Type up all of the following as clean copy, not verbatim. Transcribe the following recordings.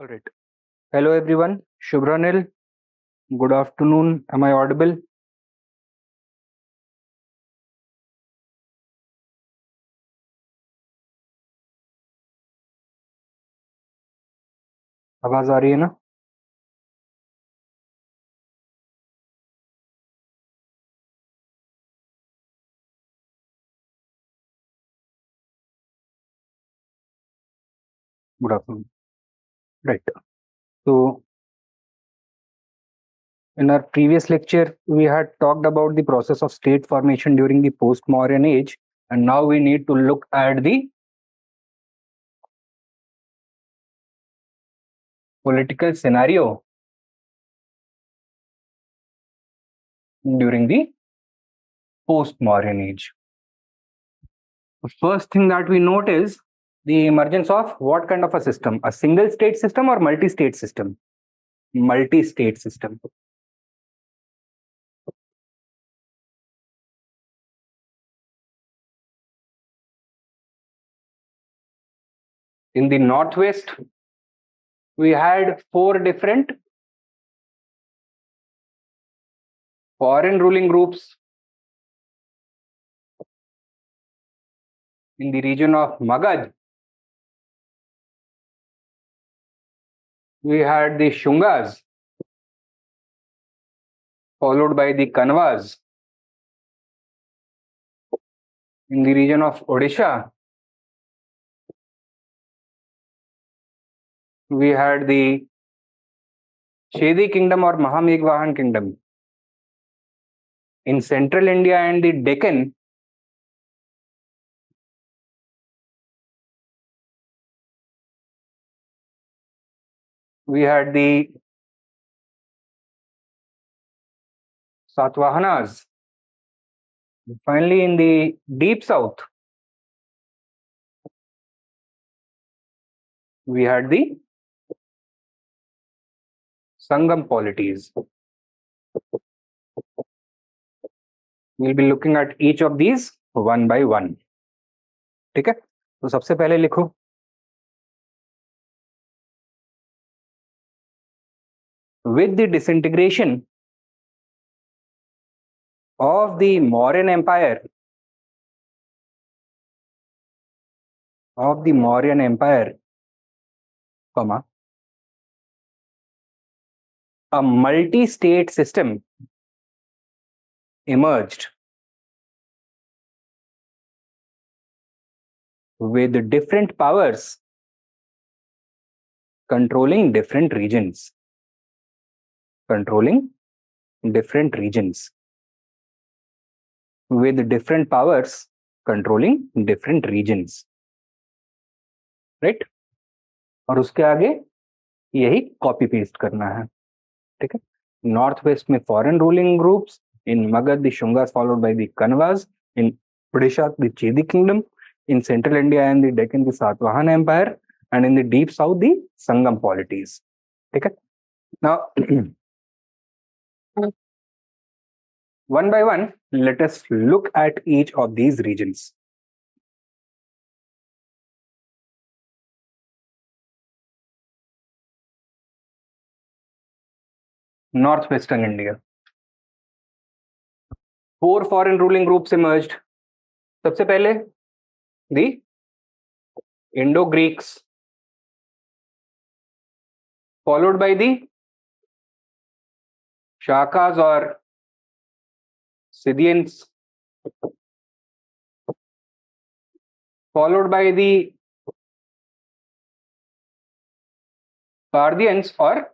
All right. Hello, everyone. Shubhranil. Good afternoon. Am I audible? आवाज आ रही है ना? Good afternoon. Right. So, in our previous lecture, we had talked about the process of state formation during the post-Mauryan age, and now we need to look at the political scenario during the post-Mauryan age. The first thing that we note is the emergence of what kind of a system? A single state system or multi-state system? Multi-state system. In the northwest, we had 4 different foreign ruling groups. In the region of Magadha, we had the Shungas, followed by the Kanvas. In the region of Orissa, we had the Chedi kingdom or Mahameghavahan kingdom. In central India and the Deccan, we had the Satavahanas. Finally, in the deep south, we had the Sangam polities. We'll be looking at each of these one by one. ठीक है? तो सबसे पहले लिखो with the disintegration of the Mauryan Empire, comma, a multi-state system emerged with different powers controlling different regions. With different powers controlling different regions. Right? और उसके आगे यही कॉपी पेस्ट करना है. ठीक है? नॉर्थ वेस्ट में foreign ruling groups, in Magadha the Shungas followed by the Kanvas, in Odisha the Chedi kingdom, in central India and the Deccan the Satavahan Empire, and in the deep south the Sangam polities. Okay. Now, one by one, let us look at each of these regions. Northwestern India. 4 foreign ruling groups emerged. सबसे पहले the Indo-Greeks, followed by the Shakas or Scythians, followed by the Parthians or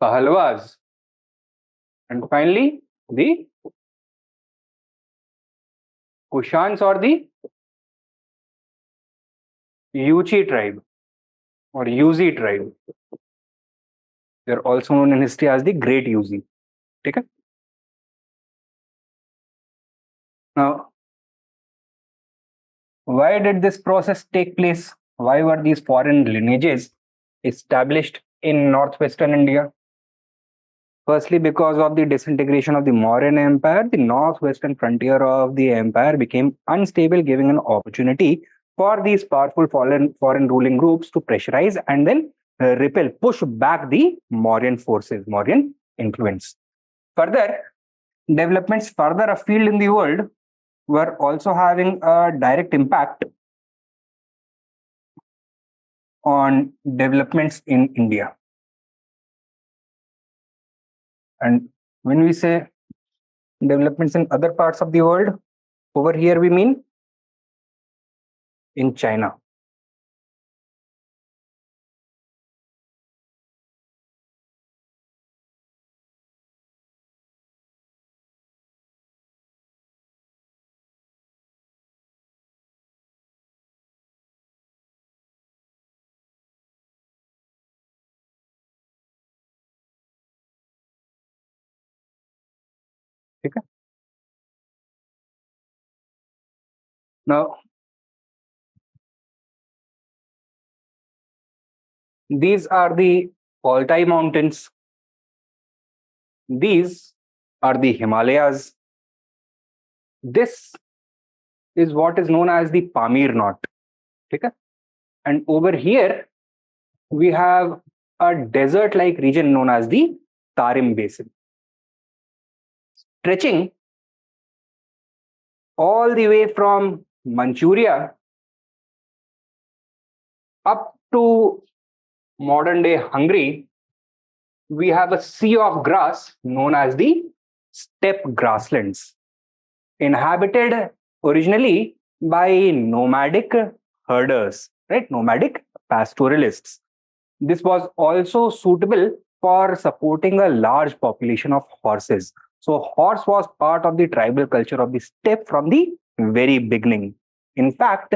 Pahalavas, and finally the Kushanas or the Yuchi tribe or Yuzi tribe. They are also known in history as the Great Yuzi. Okay? Now, why did this process take place? Why were these foreign lineages established in northwestern India? Firstly, because of the disintegration of the Mauryan Empire, the northwestern frontier of the empire became unstable, giving an opportunity for these powerful foreign ruling groups to pressurize and then push back the Mauryan forces, Mauryan influence. Further, developments further afield in the world were also having a direct impact on developments in India. And when we say developments in other parts of the world, over here we mean in China. Okay. Now, these are the Altai Mountains. These are the Himalayas. This is what is known as the Pamir Knot. Okay? And over here, we have a desert-like region known as the Tarim Basin, stretching all the way from Manchuria up to modern-day Hungary. We have a sea of grass known as the steppe grasslands, inhabited originally by nomadic herders, right? Nomadic pastoralists. This was also suitable for supporting a large population of horses. So horse was part of the tribal culture of the steppe from the very beginning. In fact,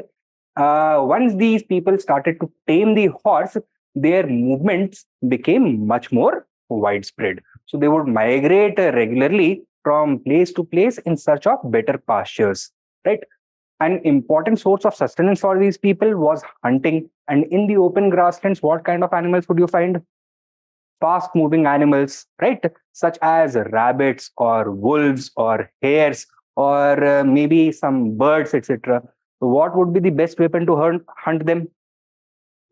once these people started to tame the horse, their movements became much more widespread. So they would migrate regularly from place to place in search of better pastures, right? An important source of sustenance for these people was hunting. And in the open grasslands, what kind of animals would you find? Fast moving animals, right? Such as rabbits or wolves or hares or maybe some birds, etc. So what would be the best weapon to hunt them?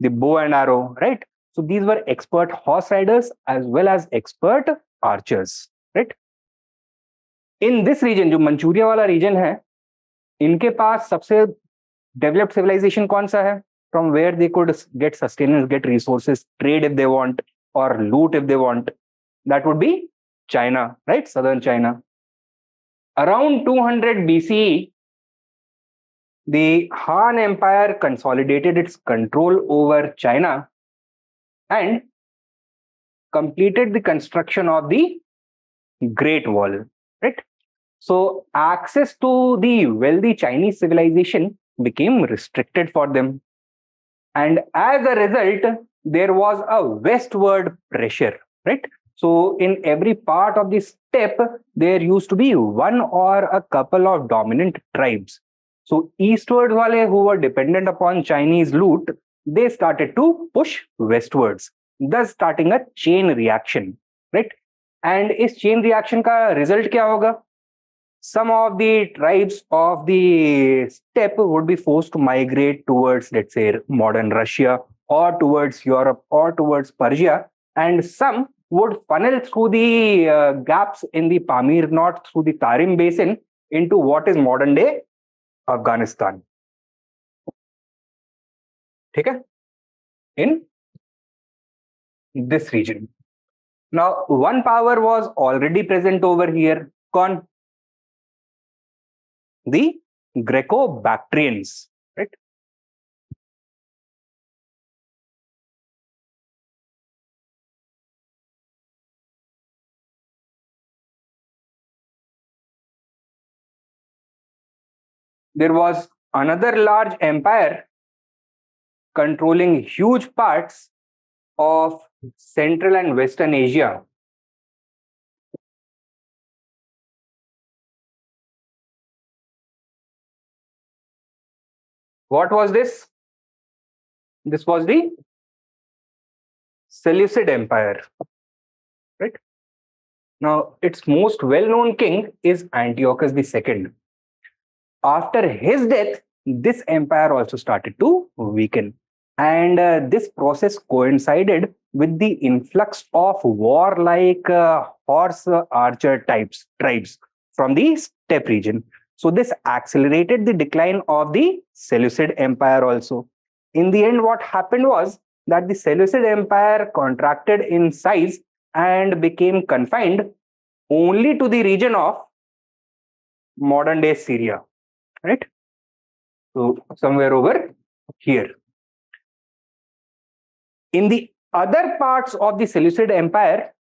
The bow and arrow, right? So these were expert horse riders as well as expert archers, right? In this region, जो Manchuria वाला reason है, इनके पास सबसे developed civilisation कौन सा है? From where they could get sustenance, get resources, trade if they want, or loot if they want. That would be China, right? Southern China. Around 200 BCE, the Han Empire consolidated its control over China and completed the construction of the Great Wall, right? So access to the wealthy Chinese civilization became restricted for them. And as a result, there was a westward pressure, right? So in every part of the steppe, there used to be one or a couple of dominant tribes. So eastward wale who were dependent upon Chinese loot, they started to push westwards, thus starting a chain reaction, right? And इस chain reaction का result क्या होगा? Some of the tribes of the steppe would be forced to migrate towards, let's say, modern Russia or towards Europe or towards Persia, and some would funnel through the gaps in the Pamir Knot through the Tarim Basin into what is modern day Afghanistan. Okay? In this region. Now, one power was already present over here. Con? The Greco-Bactrians, right? There was another large empire controlling huge parts of Central and Western Asia. What was this? This was the Seleucid Empire, right? Now, its most well-known king is Antiochus II. After his death, this empire also started to weaken. And this process coincided with the influx of warlike horse archer tribes from the steppe region. So this accelerated the decline of the Seleucid Empire also. In the end, what happened was that the Seleucid Empire contracted in size and became confined only to the region of modern day Syria, right? So somewhere over here. In the other parts of the Seleucid Empire,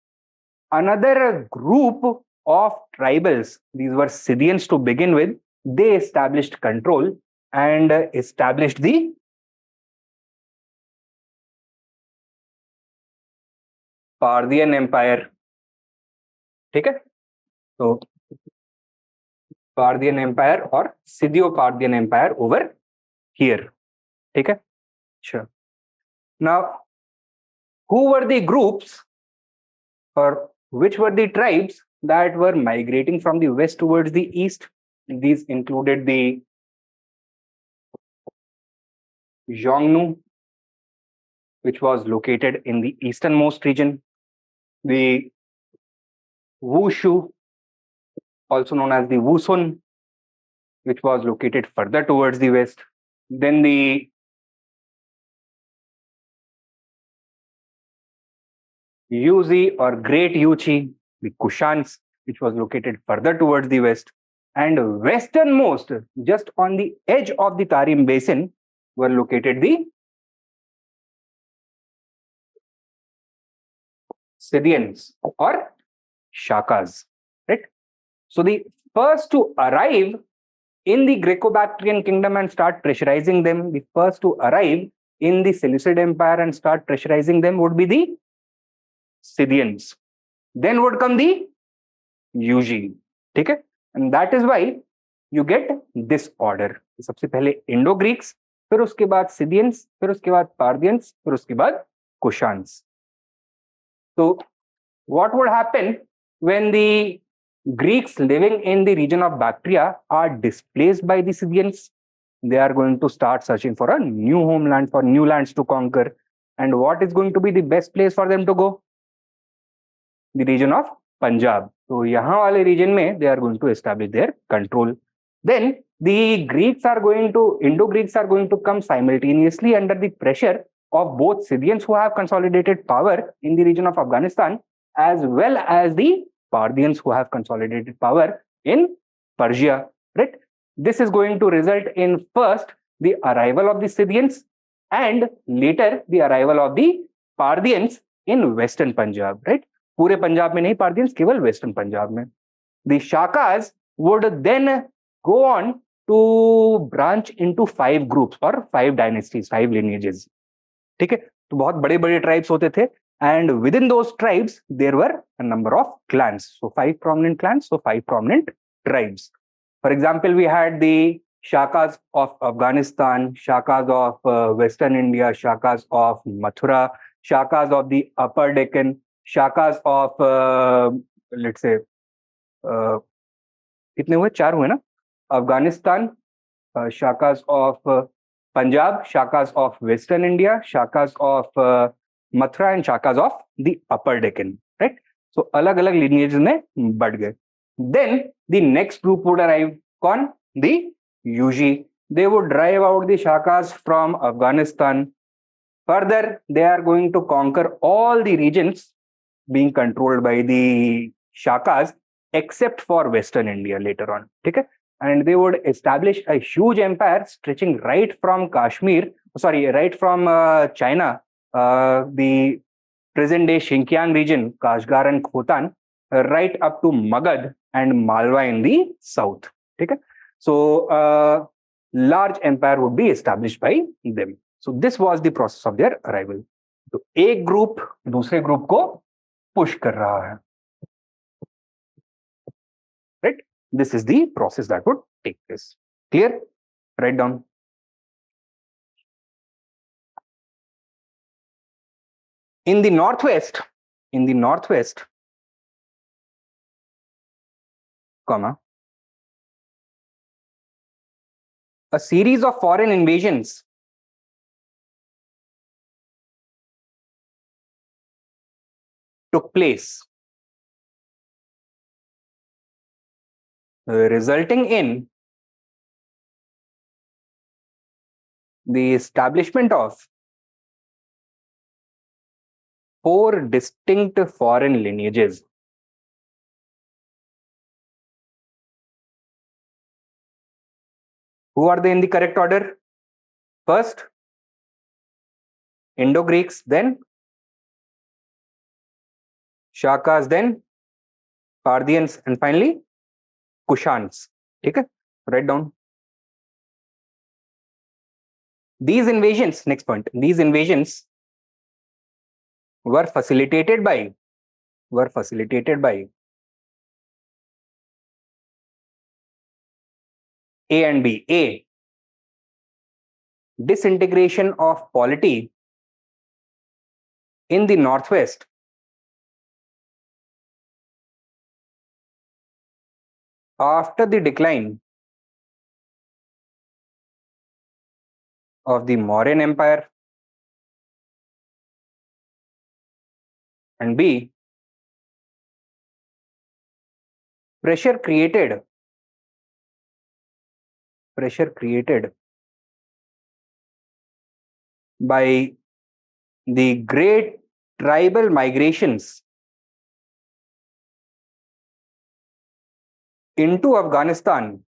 another group of tribals, these were Scythians to begin with, they established control and established the Parthian Empire. ठीक है? So Parthian Empire or Scythio-Parthian Empire over here. ठीक है? Sure. Now, who were the groups or which were the tribes that were migrating from the west towards the east? These included the Xiongnu, which was located in the easternmost region, the Wushu, also known as the Wusun, which was located further towards the west, then the Yuzi or Great Yuchi, the Kushanas, which was located further towards the west, and westernmost, just on the edge of the Tarim Basin, were located the Scythians or Shakas, right? So the first to arrive in the Greco-Bactrian kingdom and start pressurizing them, the first to arrive in the Seleucid Empire and start pressurizing them would be the Scythians. Then would come the Yuji, okay? And that is why you get this order. सबसे पहले Indo-Greeks, फिर उसके बाद Scythians, फिर उसके बाद Parthians, फिर उसके बाद Kushans. So what would happen when the Greeks living in the region of Bactria are displaced by the Scythians? They are going to start searching for a new homeland, for new lands to conquer. And what is going to be the best place for them to go? The region of Punjab. So यहाँ वाले region में they are going to establish their control. Then the Indo-Greeks are going to come simultaneously under the pressure of both Scythians who have consolidated power in the region of Afghanistan, as well as the Parthians who have consolidated power in Persia, right? This is going to result in first the arrival of the Scythians and later the arrival of the Parthians in Western Punjab, right? पूरे पंजाब में नहीं Parthians, केवल Western Punjab में. The Shakas would then go on to branch into 5 groups or 5 dynasties, 5 lineages. ठीक है? तो बहुत बड़े-बड़े tribes होते थे. And within those tribes, there were a number of clans. So 5 prominent clans, so 5 prominent tribes. For example, we had the Shakas of Afghanistan, Shakas of Western India, Shakas of Mathura, Shakas of the Upper Deccan, Shakas of, let's say, कितने हुए? 4 हुए ना? Afghanistan, Shakas of Punjab, Shakas of Western India, Shakas of Mathura and Shakas of the Upper Deccan, right? So अलग-अलग lineages में बढ़ गए. Then the next group would arrive. कौन? The Yuji. They would drive out the Shakas from Afghanistan. Further, they are going to conquer all the regions being controlled by the Shakas except for Western India later on. Okay? And they would establish a huge empire stretching right from right from China, the present-day Xinjiang region, Kashgar and Khotan, right up to Magadha and Malwa in the south. Okay? So, large empire would be established by them. So, this was the process of their arrival. So, एक group दूसरे group को push कर रहा है. Right? This is the process that would take place. Clear? Write down. In the northwest, comma, a series of foreign invasions took place, resulting in the establishment of 4 distinct foreign lineages. Who are they in the correct order? First, Indo-Greeks, then Shakas, then Parthians, and finally Kushanas. Okay? Write down. These invasions, next point, these invasions were facilitated by A and B. A, disintegration of polity in the northwest after the decline of the Mauryan Empire, and B, pressure created by the great tribal migrations into Afghanistan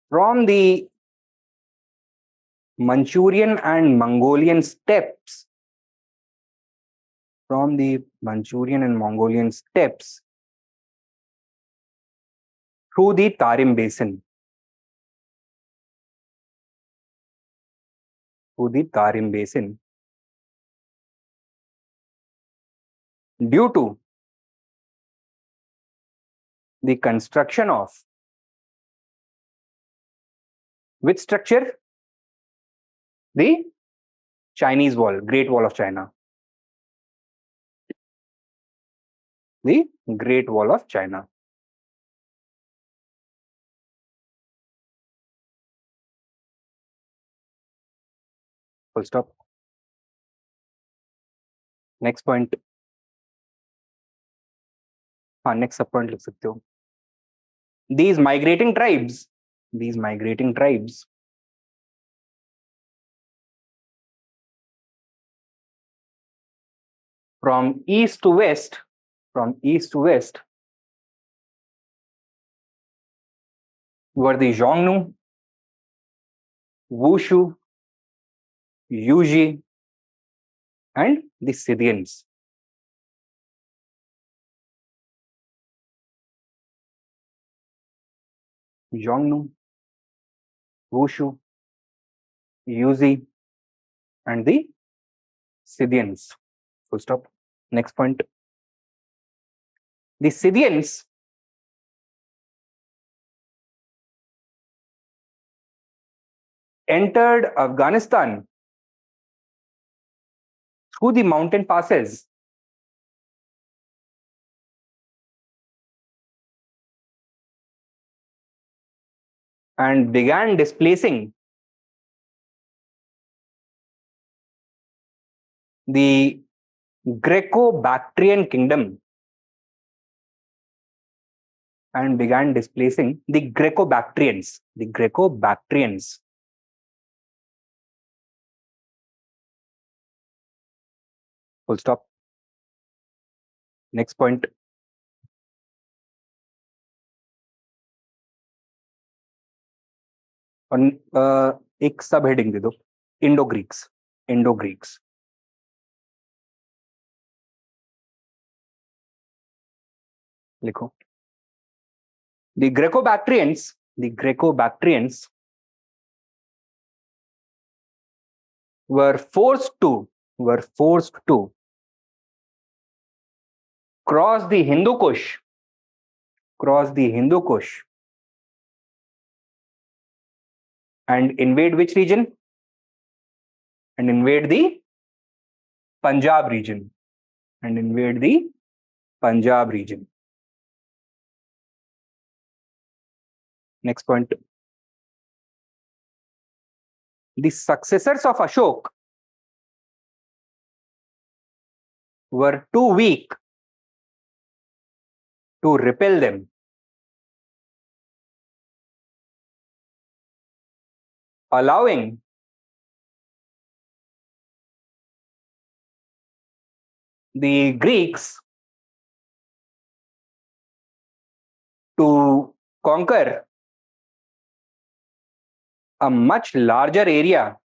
from the Manchurian and Mongolian steppes, through the Tarim Basin. Due to the construction of which structure? The Chinese Wall, Great Wall of China. The Great Wall of China. Full stop. Next point. Next sub point लिख सकते हो. These migrating tribes from east to west were the Xiongnu, Wushu, Yuezhi, and the Scythians. Xiongnu, Wushu, Yuezhi, and the Scythians. Full stop. Next point. The Scythians entered Afghanistan through the mountain passes and began displacing the Greco-Bactrian kingdom the Greco-Bactrians. Full stop. Next point. और एक सब heading दे दो, Indo-Greeks. लिखो. The Greco-Bactrians were forced to cross the Hindu Kush and invade which region? And invade the Punjab region. Next point. The successors of Ashok were too weak to repel them. Allowing the Greeks to conquer a much larger area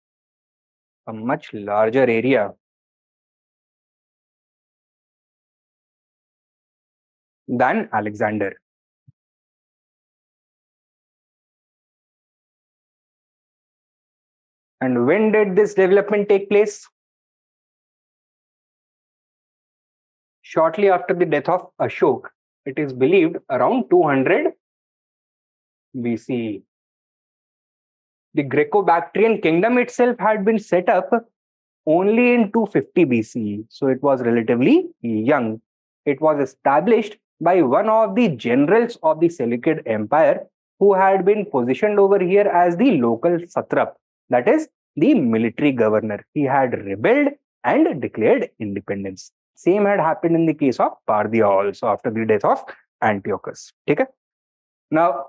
than Alexander. And when did this development take place? Shortly after the death of Ashok. It is believed around 200 BCE. The Greco-Bactrian kingdom itself had been set up only in 250 BCE, so it was relatively young. It was established by one of the generals of the Seleucid Empire who had been positioned over here as the local satrap, that is, the military governor. He had rebelled and declared independence. Same had happened in the case of Parthia also after the death of Antiochus. Okay? Now,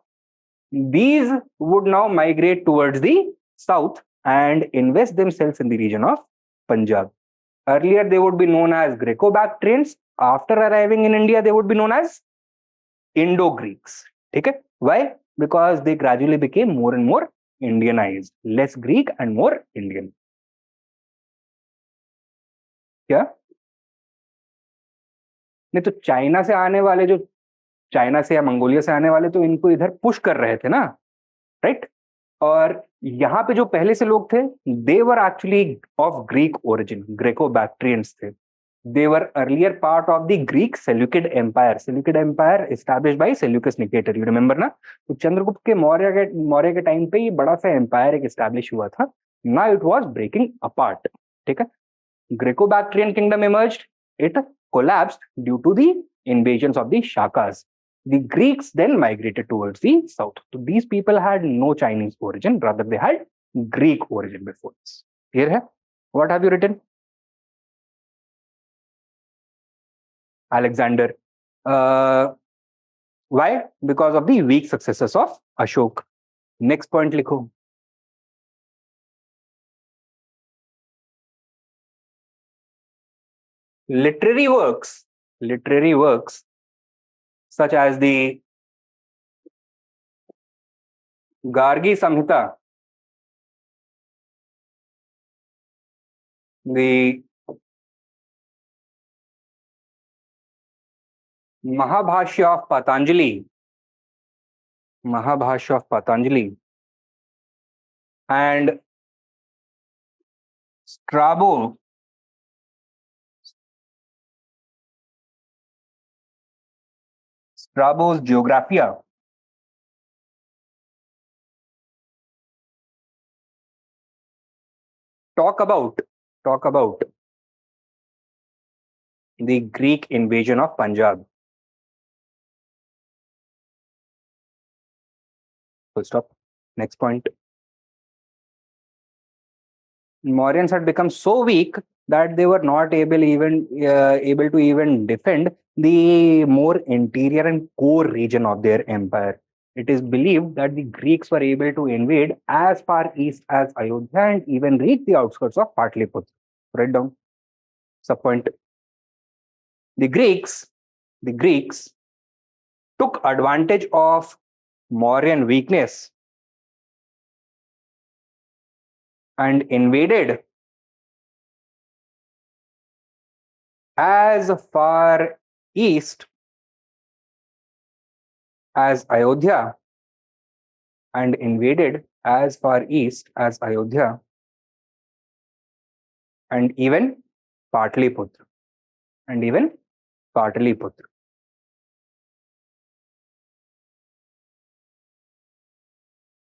these would now migrate towards the south and invest themselves in the region of Punjab. Earlier, they would be known as Greco-Bactrians. After arriving in India, they would be known as Indo-Greeks. Okay? Why? Because they gradually became more and more Indianized, less Greek and more Indian. क्या नहीं तो China से आने वाले जो China से या Mongolia से आने वाले तो इनको इधर पुश कर रहे थे ना, राइट? और यहाँ पे जो पहले से लोग थे, they were actually of Greek origin, Graeco-Bactrians थे. They were earlier part of the Greek Seleucid Empire. Seleucid Empire established by Seleucus Nicator. You remember ना? तो चंद्रगुप्त के मौर्य के टाइम पे ये बड़ा सा एम्पायर एक एस्टैब्लिश हुआ था. Now it was breaking apart. ठीक है? Greco-Bactrian kingdom emerged. It collapsed due to the invasions of the Shakas. The Greeks then migrated towards the south. So these people had no Chinese origin, rather they had Greek origin before this. Here है? What have you written? Alexander. Why? Because of the weak successors of Ashok. Next point likho. Literary works such as the Gargi Samhita, the Mahabhashya of Patanjali, and Strabo's Geographia talk about the Greek invasion of Punjab. Full stop. Next point. Mauryans had become so weak that they were not able to even defend the more interior and core region of their empire. It is believed that the Greeks were able to invade as far east as Ayodhya and even reach the outskirts of Patliputra. Write down. Subpoint. The Greeks took advantage of Mauryan weakness and invaded as far east as Ayodhya and even Patliputra.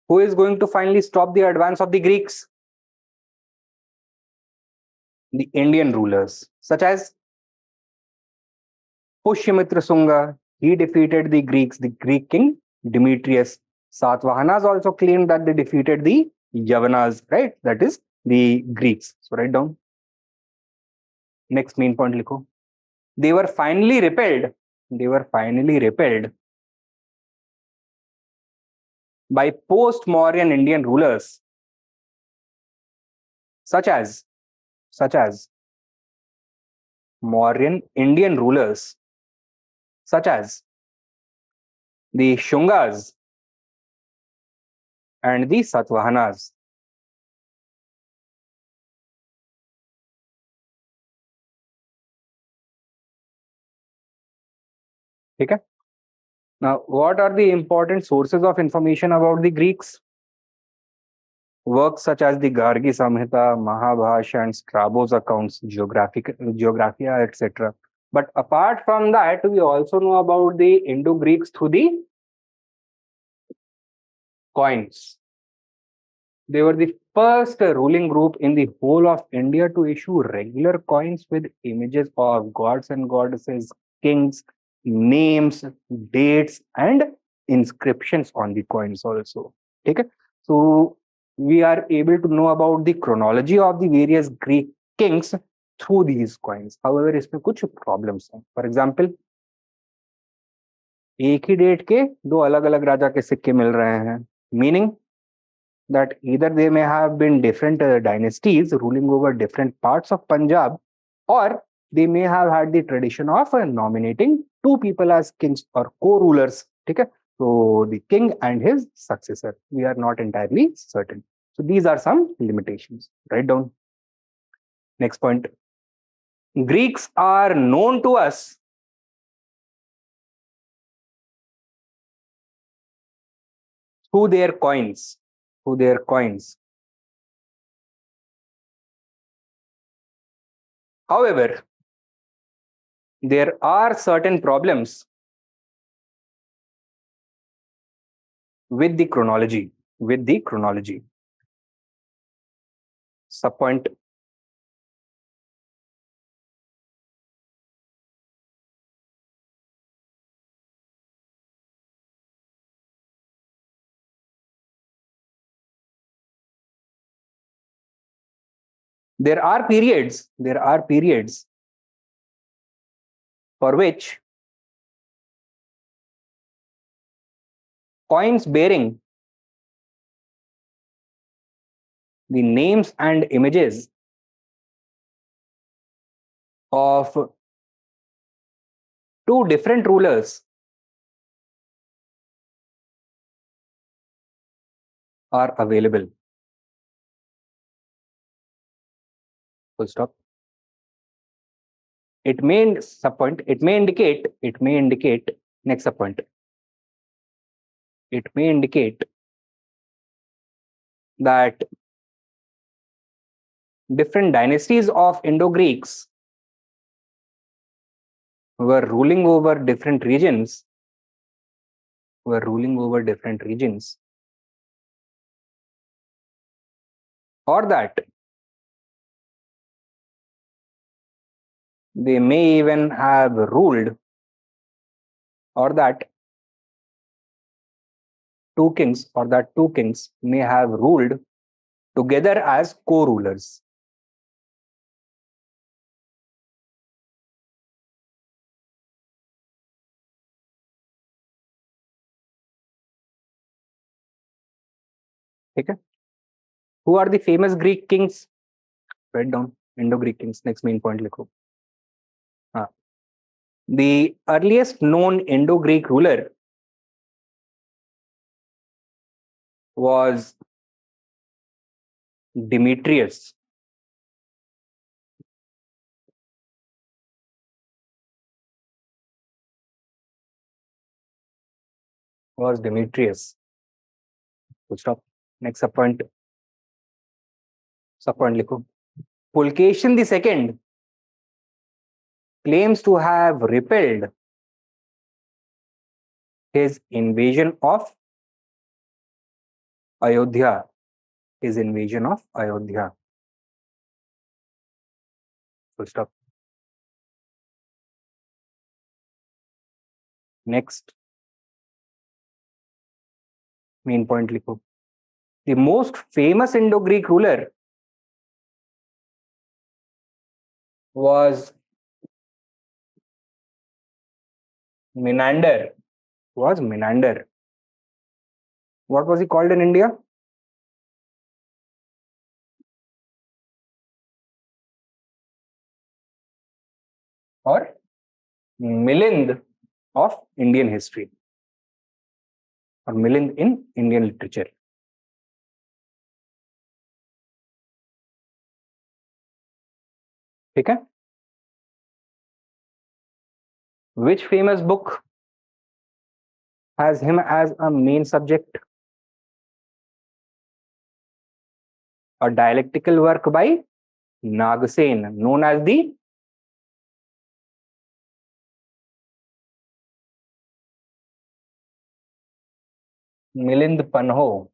Who is going to finally stop the advance of the Greeks? The Indian rulers, such as Pushyamitra Shunga. He defeated the Greeks, the Greek king Demetrius. Satavahanas also claimed that they defeated the Yavanas, right? That is the Greeks. So write down. Next main point likho. They were finally repelled. They were finally repelled by post-Mauryan Indian rulers such as Mauryan Indian rulers such as the Shungas and the Satavahanas. Okay? Now, what are the important sources of information about the Greeks? Works such as the Gargi Samhita, Mahabhasha, and Strabo's accounts, Geographia, etc. But apart from that, we also know about the Indo-Greeks through the coins. They were the first ruling group in the whole of India to issue regular coins with images of gods and goddesses, kings, names, dates, and inscriptions on the coins also. Okay? So we are able to know about the chronology of the various Greek kings through these coins. However, इसमें कुछ problems हैं. For example, एक ही date के दो अलग अलग राजा के सिक्के मिल रहे हैं. Meaning that either they may have been different dynasties ruling over different parts of Punjab, or they may have had the tradition of nominating two people as kings or co-rulers. Okay? So the king and his successor. We are not entirely certain. So these are some limitations. Write down. Next point. Greeks are known to us through their coins. Through their coins. However, there are certain problems with the chronology. Subpoint. There are periods for which coins bearing the names and images of two different rulers are available. Full stop. It may subpoint. It may indicate. Next subpoint. It may indicate that different dynasties of Indo-Greeks were ruling over different regions. Or that they may even have ruled, or that two kings may have ruled together as co-rulers. Okay? Who are the famous Greek kings? Write down. Indo-Greek kings. Next main point likho. The earliest known Indo-Greek ruler was Demetrius. Full stop. Next subpoint. Likho. Pulcation II claims to have repelled his invasion of Ayodhya. Full stop. Next. Main point लिखो. The most famous Indo-Greek ruler was Menander. What was he called in India? Or Milind of Indian history, or Milind in Indian literature. ठीक है. Which famous book has him as a main subject? A dialectical work by Nagasen, known as the Milind Panho.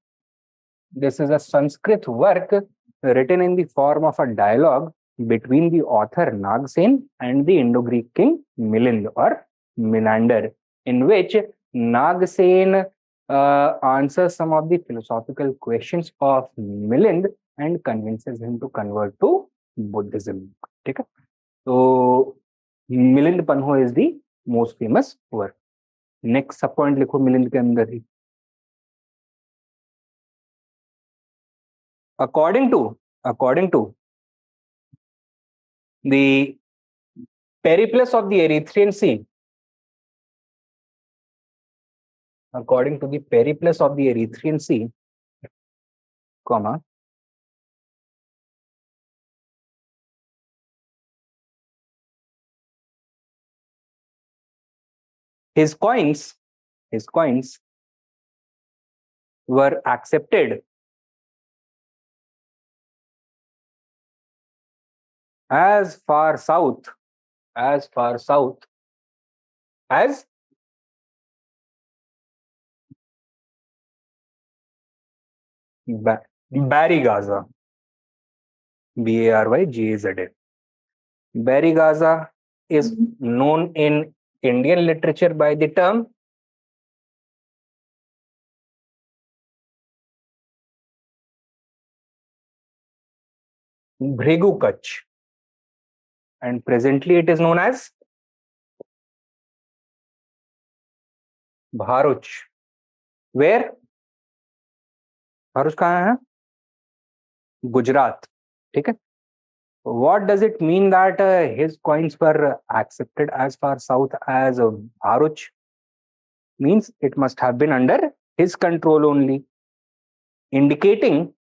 This is a Sanskrit work written in the form of a dialogue between the author Nagasen and the Indo-Greek king Milind or Menander, in which Nagasen answers some of the philosophical questions of Milind and convinces him to convert to Buddhism. ठीक है. So Milind Panho is the most famous work. Next सब point लिखो मिलिंद के अंदर ही. According to the Periplus of the Erythraean Sea, according to the Periplus of the Erythraean Sea, comma, his coins were accepted as far south as Barygazza, Barygaza. Barygaza is known in Indian literature by the term Bhrigu Kutch, and presently it is known as Bharuch. Where? Bharuch कहाँ है? Gujarat. ठीक है. What does it mean that his coins were accepted as far south as Bharuch? Means it must have been under his control only, indicating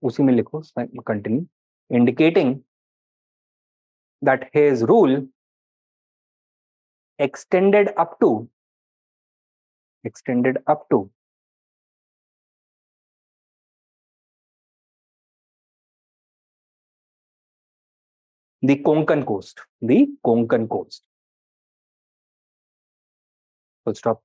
उसी में लिखो, continue, indicating that his rule extended up to the Konkan coast. Full stop.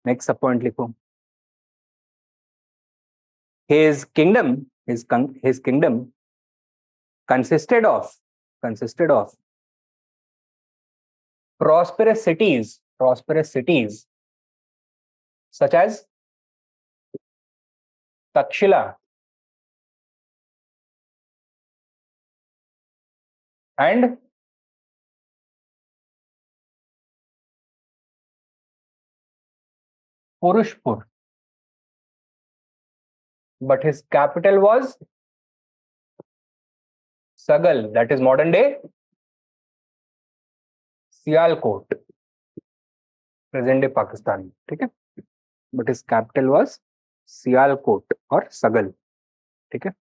Next point लिखो. His kingdom consisted of prosperous cities such as Takshila and Purushpur, but his capital was Sagal, that is modern day Sialkot, present day Pakistan. ठीक है. But his capital was Sialkot or Sagal. ठीक है.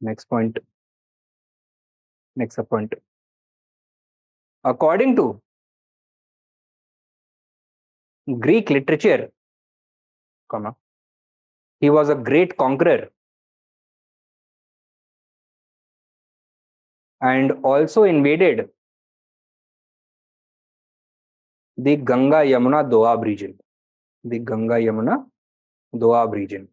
Next point. According to Greek literature, he was a great conqueror and also invaded the Ganga Yamuna Doab region. the Ganga Yamuna Doab region.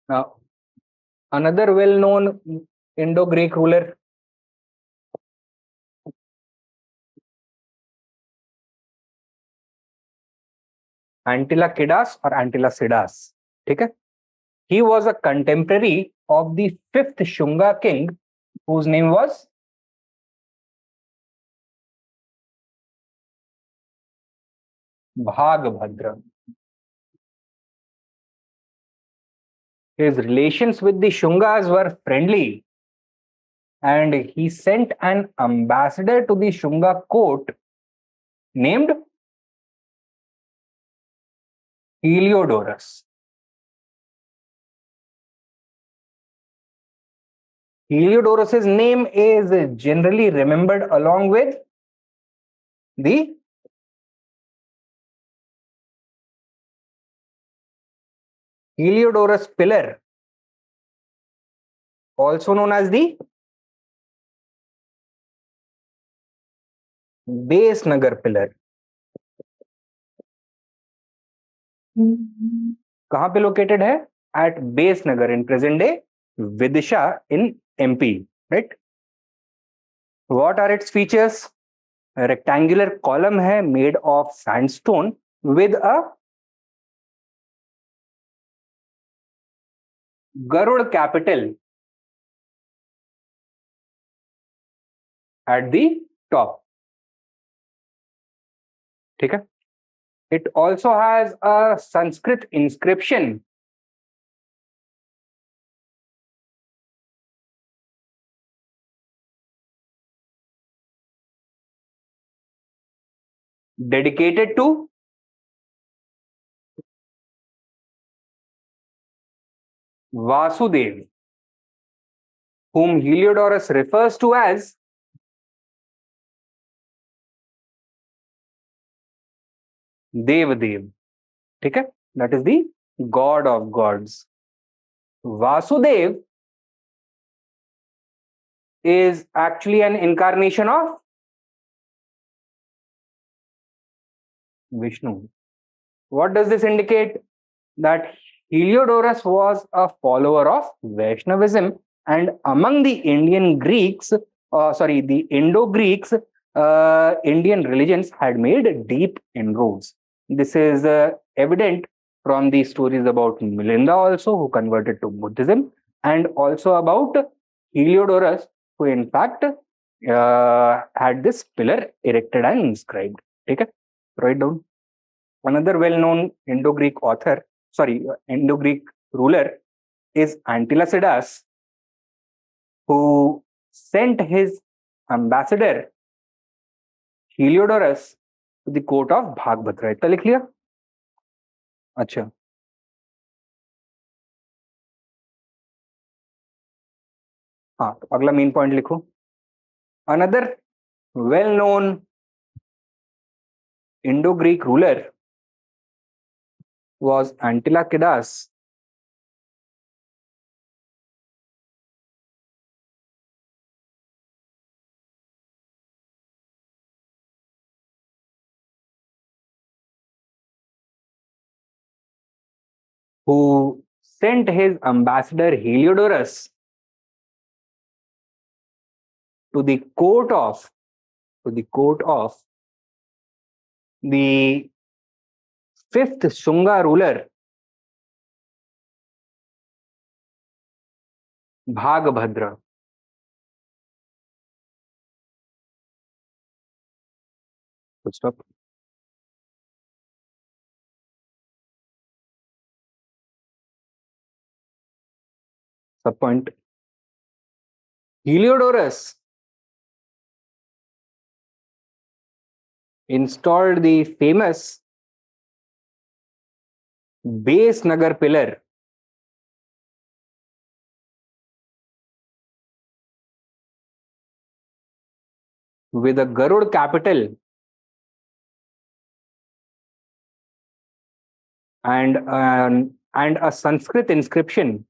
Now, another well-known Indo-Greek ruler, Antilochidas or Antilochidas. Okay? He was a contemporary of the 5th Shunga king, whose name was Bhagbhadra. His relations with the Shungas were friendly, and he sent an ambassador to the Shunga court named Heliodorus. Heliodorus's name is generally remembered along with the Heliodorus pillar, also known as the Base Nagar pillar. कहाँ पे located है? At Base Nagar in present day Vidisha in MP, right? What are its features? A rectangular column है made of sandstone with a Garud capital at the top. ठीक है? It also has a Sanskrit inscription dedicated to Vasudev, whom Heliodorus refers to as Devadev. ठीक है? That is the god of gods. Vasudev is actually an incarnation of Vishnu. What does this indicate? That Heliodorus was a follower of Vaishnavism, and among the the Indo-Greeks, Indian religions had made deep inroads. This is evident from the stories about Milinda also, who converted to Buddhism, and also about Heliodorus, who in fact had this pillar erected and inscribed. Okay, write down. Another well-known Indo-Greek ruler is Antilochidas, who sent his ambassador Heliodorus to the court of Bhagbhadra. इतना लिख लिया? अच्छा. हाँ, तो अगला main point लिखो. Another well-known Indo-Greek ruler was Antilochidas, who sent his ambassador Heliodorus to the court of the 5th Shunga ruler Bhagbhadra. Full stop. Subpoint. Heliodorus installed the famous Base Nagar pillar with a Garud capital and a Sanskrit inscription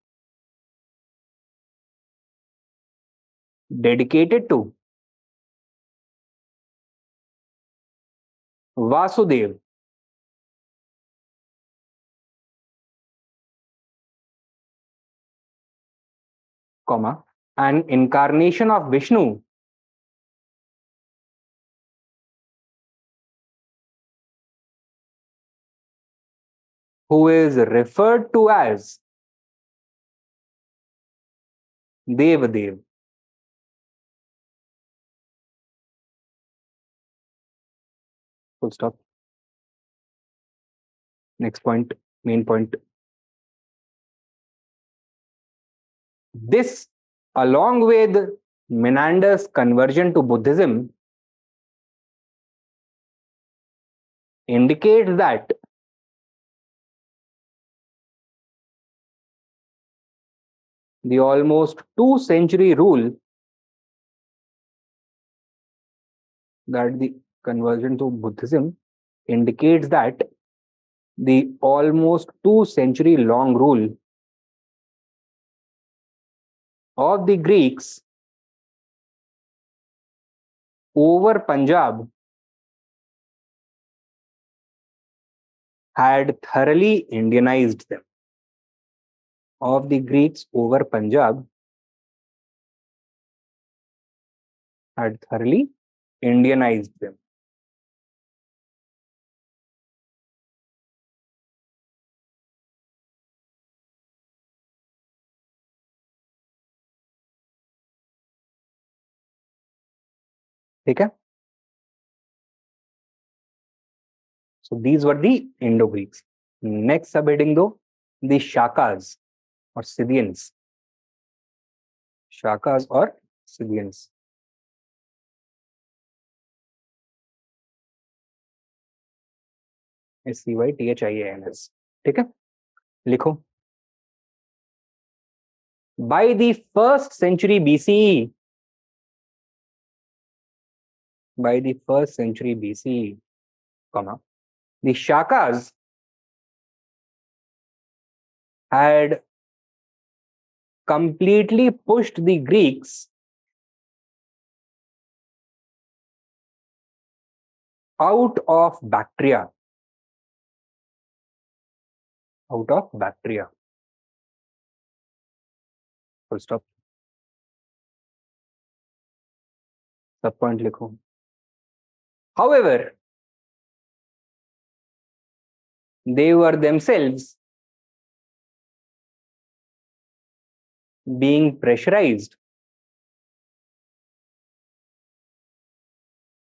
dedicated to Vasudev, comma, an incarnation of Vishnu who is referred to as Devadev. Full stop. Next point, main point. This, along with Menander's conversion to Buddhism, indicates that the almost 2-century rule that the conversion to Buddhism indicates that the almost 2-century long rule of the Greeks over Punjab had thoroughly Indianized them. Of the Greeks over Punjab had thoroughly Indianized them. ठीक है? So these were the Indo-Greeks. Next subheading though, the Shakas or Scythians. Shakas or Scythians. SCYTHIANS. ठीक है? लिखो. By the 1st century BCE, by the 1st century BCE, comma, the Shakas had completely pushed the Greeks out of Bactria. Out of Bactria. Full stop. Sub point लिखो. However, they were themselves being pressurized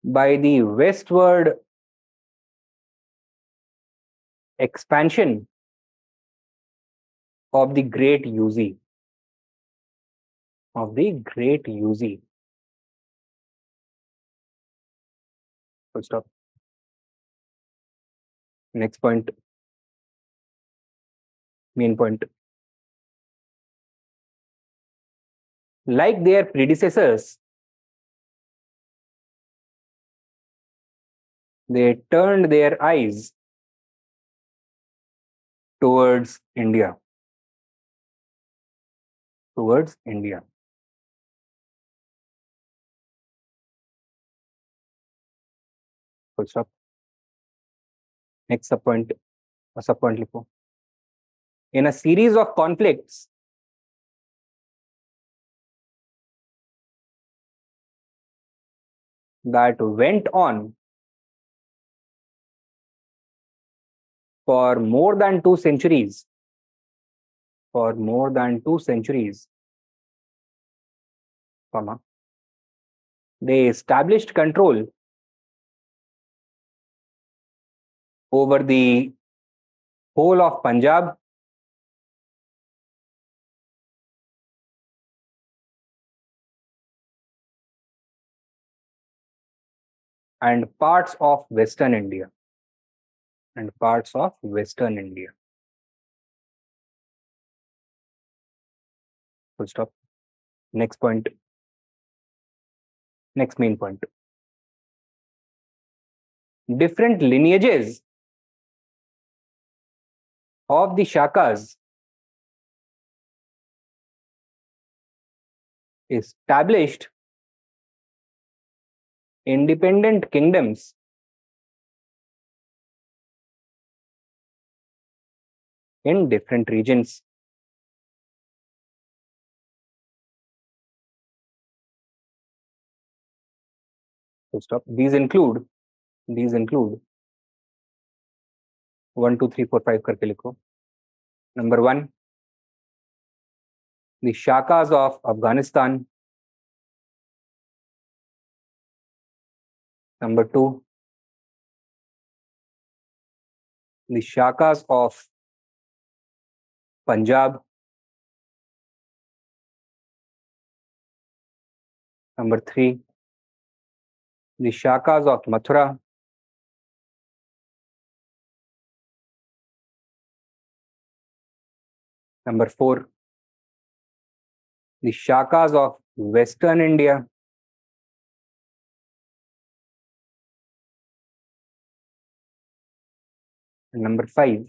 by the westward expansion of the great UZ. Of the great UZ. Full stop. Next point. Main point. Like their predecessors, they turned their eyes towards India. Towards India. Full stop. Next subpoint. Subpoint लिखो. In a series of conflicts, that went on for more than 2 centuries, for more than 2 centuries, comma, they established control over the whole of Punjab and parts of Western India. And parts of Western India. Full stop. Next point. Next main point. Different lineages of the Shakas established independent kingdoms in different regions. So stop. These include 1 2 3 4 5 करके लिखो. Number 1, the Shakas of Afghanistan. Number 2, the Shakas of Punjab. Number 3, the Shakas of Mathura. Number 4, the Shakas of Western India. And number 5,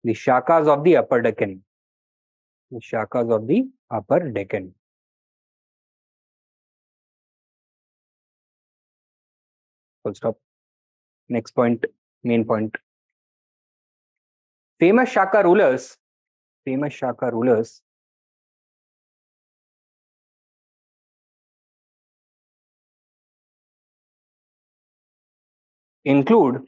the Shakas of the Upper Deccan. The Shakas of the Upper Deccan. Full stop. Next point, main point. Famous Shaka rulers include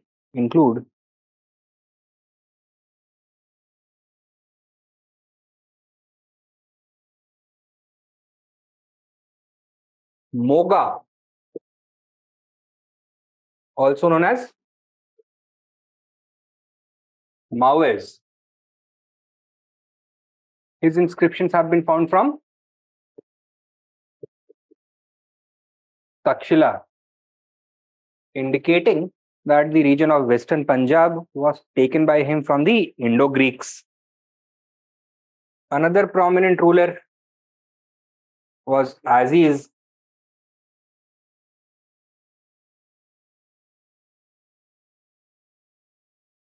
Moga, also known as Maues. His inscriptions have been found from Takshila, indicating that the region of Western Punjab was taken by him from the Indo-Greeks. Another prominent ruler was Aziz.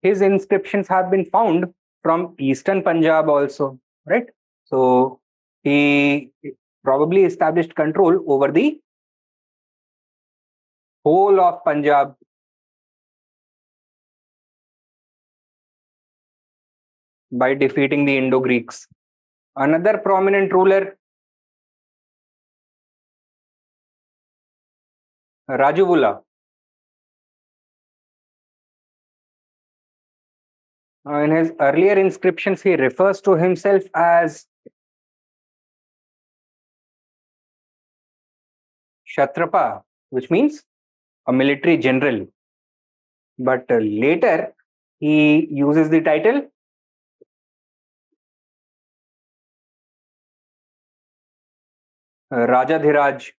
His inscriptions have been found from Eastern Punjab also, right? So he probably established control over the whole of Punjab. By defeating the Indo-Greeks. Another prominent ruler, Rajuvula. In his earlier inscriptions, he refers to himself as Kshatrapa, which means a military general. But later, he uses the title Rajadhiraj,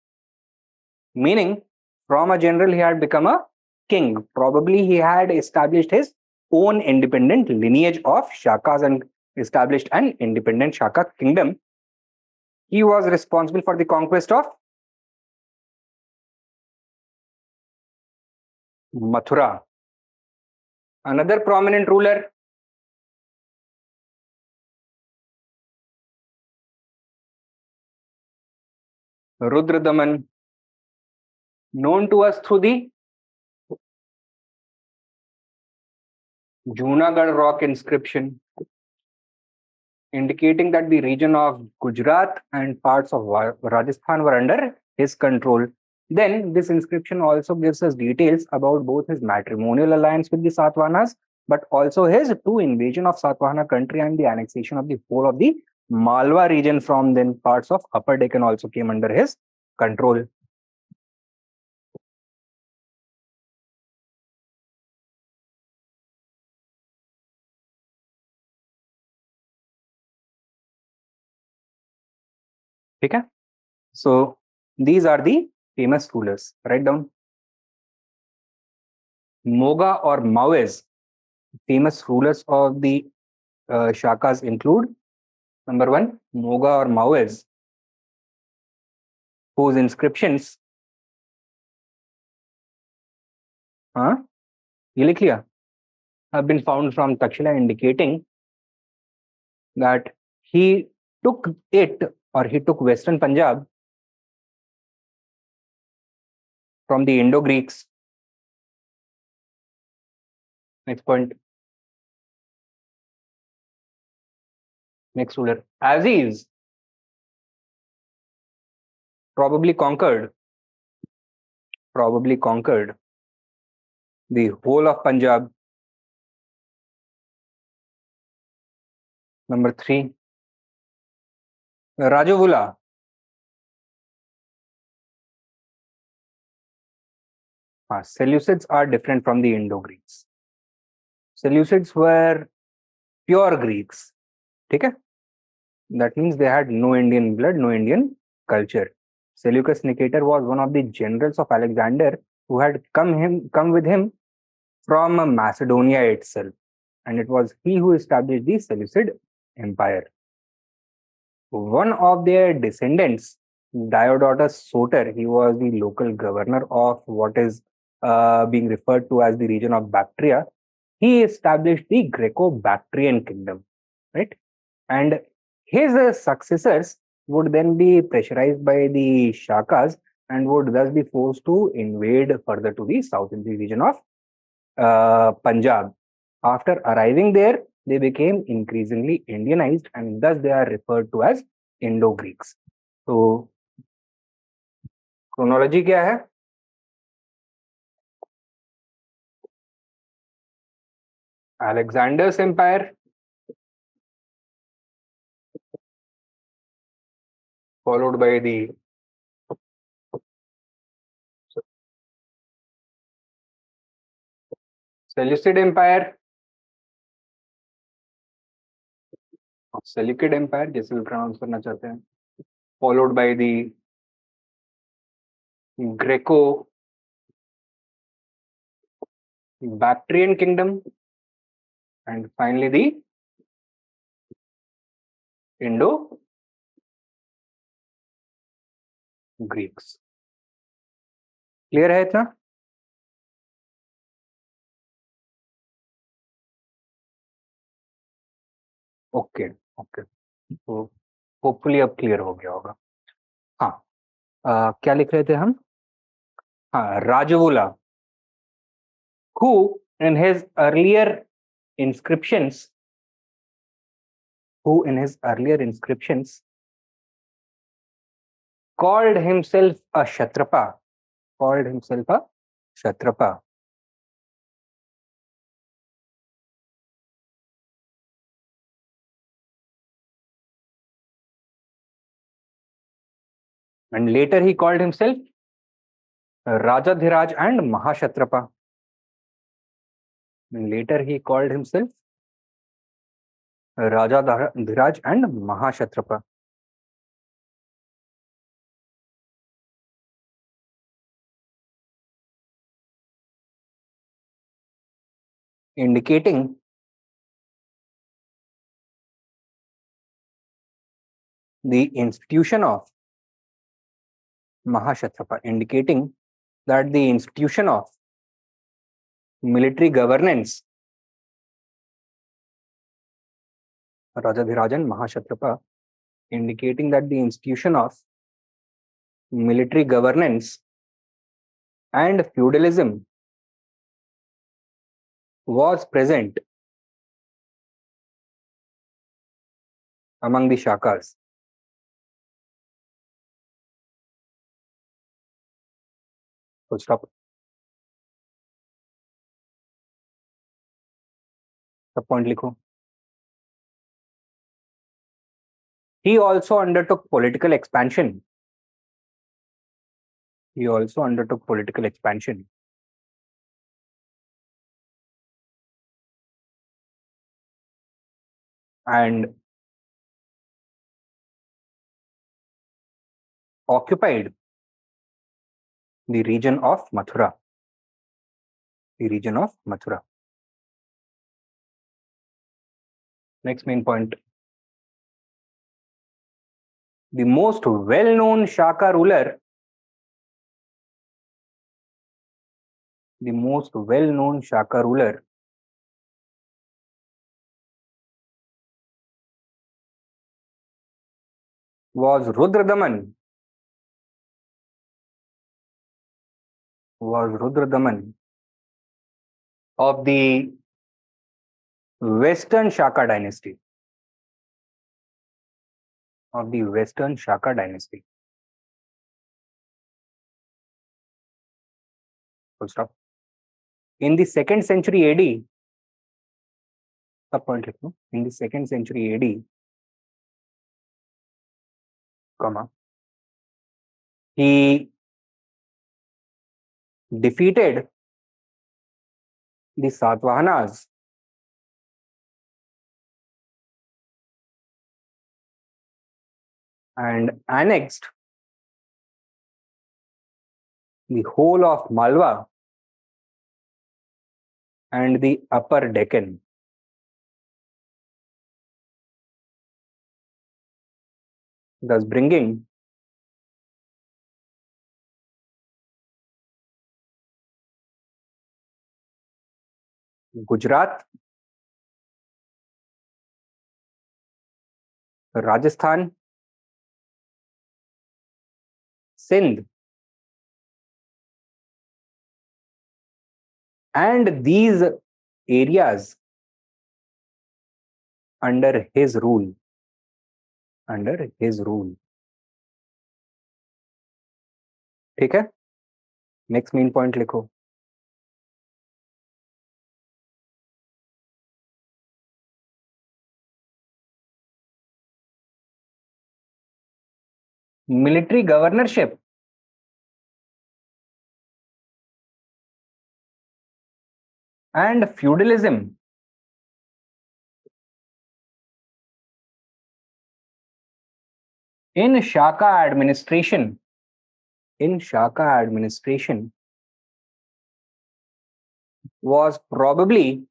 meaning from a general he had become a king. Probably he had established his own independent lineage of Shakas and established an independent Shaka kingdom. He was responsible for the conquest of Mathura. Another prominent ruler, Rudradaman, known to us through the Junagadh rock inscription, indicating that the region of Gujarat and parts of Rajasthan were under his control. Then this inscription also gives us details about both his matrimonial alliance with the Satavahanas, but also his two invasion of Satavahana country and the annexation of the whole of the Malwa region from then parts of Upper Deccan also came under his control. Okay? So these are the famous rulers. Write down. Moga or Maues, famous rulers of the Shakas include, number 1, Moga or Maues, whose inscriptions ये लिख लिया, have been found from Takshila, indicating that he took Western Punjab from the Indo-Greeks. Next point. Next ruler. Aziz probably conquered the whole of Punjab. Number 3. Rajavula. Seleucids are different from the Indo-Greeks. Seleucids were pure Greeks. Okay? That means they had no Indian blood, no Indian culture. Seleucus Nicator was one of the generals of Alexander who had come with him from Macedonia itself, and it was he who established the Seleucid Empire. One of their descendants, Diodotus Soter, he was the local governor of what is being referred to as the region of Bactria. He established the Greco-Bactrian kingdom, right? And his successors would then be pressurized by the Shakas and would thus be forced to invade further to the south in the region of Punjab. After arriving there, they became increasingly Indianized and thus they are referred to as Indo-Greeks. So, chronology क्या है? Alexander's empire, followed by the Seleucid Empire, Seleucid Empire जैसे भी pronounce करना चाहते हैं, followed by the Greco-Bactrian kingdom, and finally the Indo-Greeks. Clear है इतना? Okay okay, तो होपफुली अब क्लियर हो गया होगा. हाँ, क्या लिख रहे थे हम? हाँ, राजवुला, who in his earlier inscriptions called himself a Kshatrapa, and later he called himself Rajadhiraj and Mahashatrapa. Indicating the institution of Mahashatrapa, indicating that the institution of military governance, Rajadhirajan Mahashatrapa, indicating that the institution of military governance and feudalism was present among the Shakas. Full stop. सब point लिखो. He also undertook political expansion. And occupied the region of Mathura. Next main point. The most well-known Shaka ruler was Rudradaman. was Rudradaman of the Western Shaka dynasty. Of the Western Shaka dynasty. Full stop. In the 2nd century AD, sub point लिख लो. In the 2nd century AD, comma, he defeated the Satavahanas and annexed the whole of Malwa and the upper Deccan. Thus bringing Gujarat, Rajasthan, Sindh, and these areas under his rule. Under his rule. ठीक है? Next main point लिखो. Military governorship and feudalism in Shaka administration was probably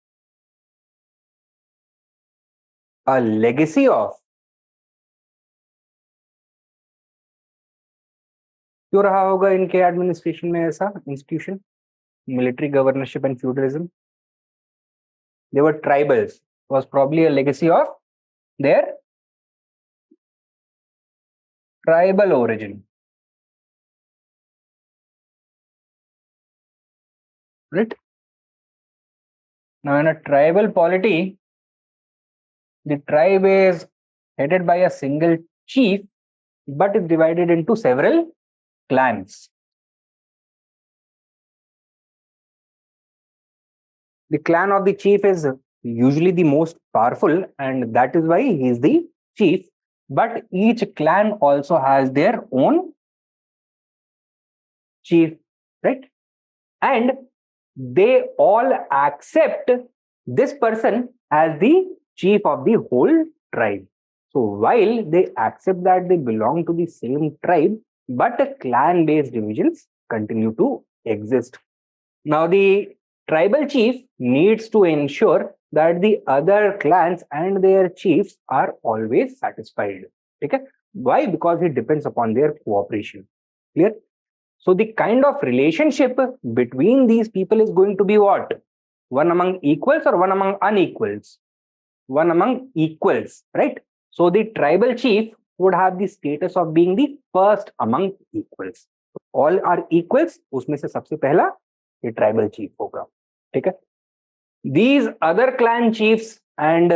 a legacy of, क्यों रहा होगा इनके administration में ऐसा institution, military governorship and feudalism? They were tribals, was probably a legacy of their tribal origin. Right? Now in a tribal polity, the tribe is headed by a single chief, but is divided into several clans. The clan of the chief is usually the most powerful, and that is why he is the chief. But each clan also has their own chief, right? And they all accept this person as the chief of the whole tribe. So while they accept that they belong to the same tribe, but clan-based divisions continue to exist. Now the tribal chief needs to ensure that the other clans and their chiefs are always satisfied. Okay? Why? Because it depends upon their cooperation. Clear? So the kind of relationship between these people is going to be what? One among equals or one among unequals? One among equals, right? So the tribal chief would have the status of being the first among equals. All are equals, उसमें से सबसे पहला ये tribal chief होगा, ठीक है? These other clan chiefs and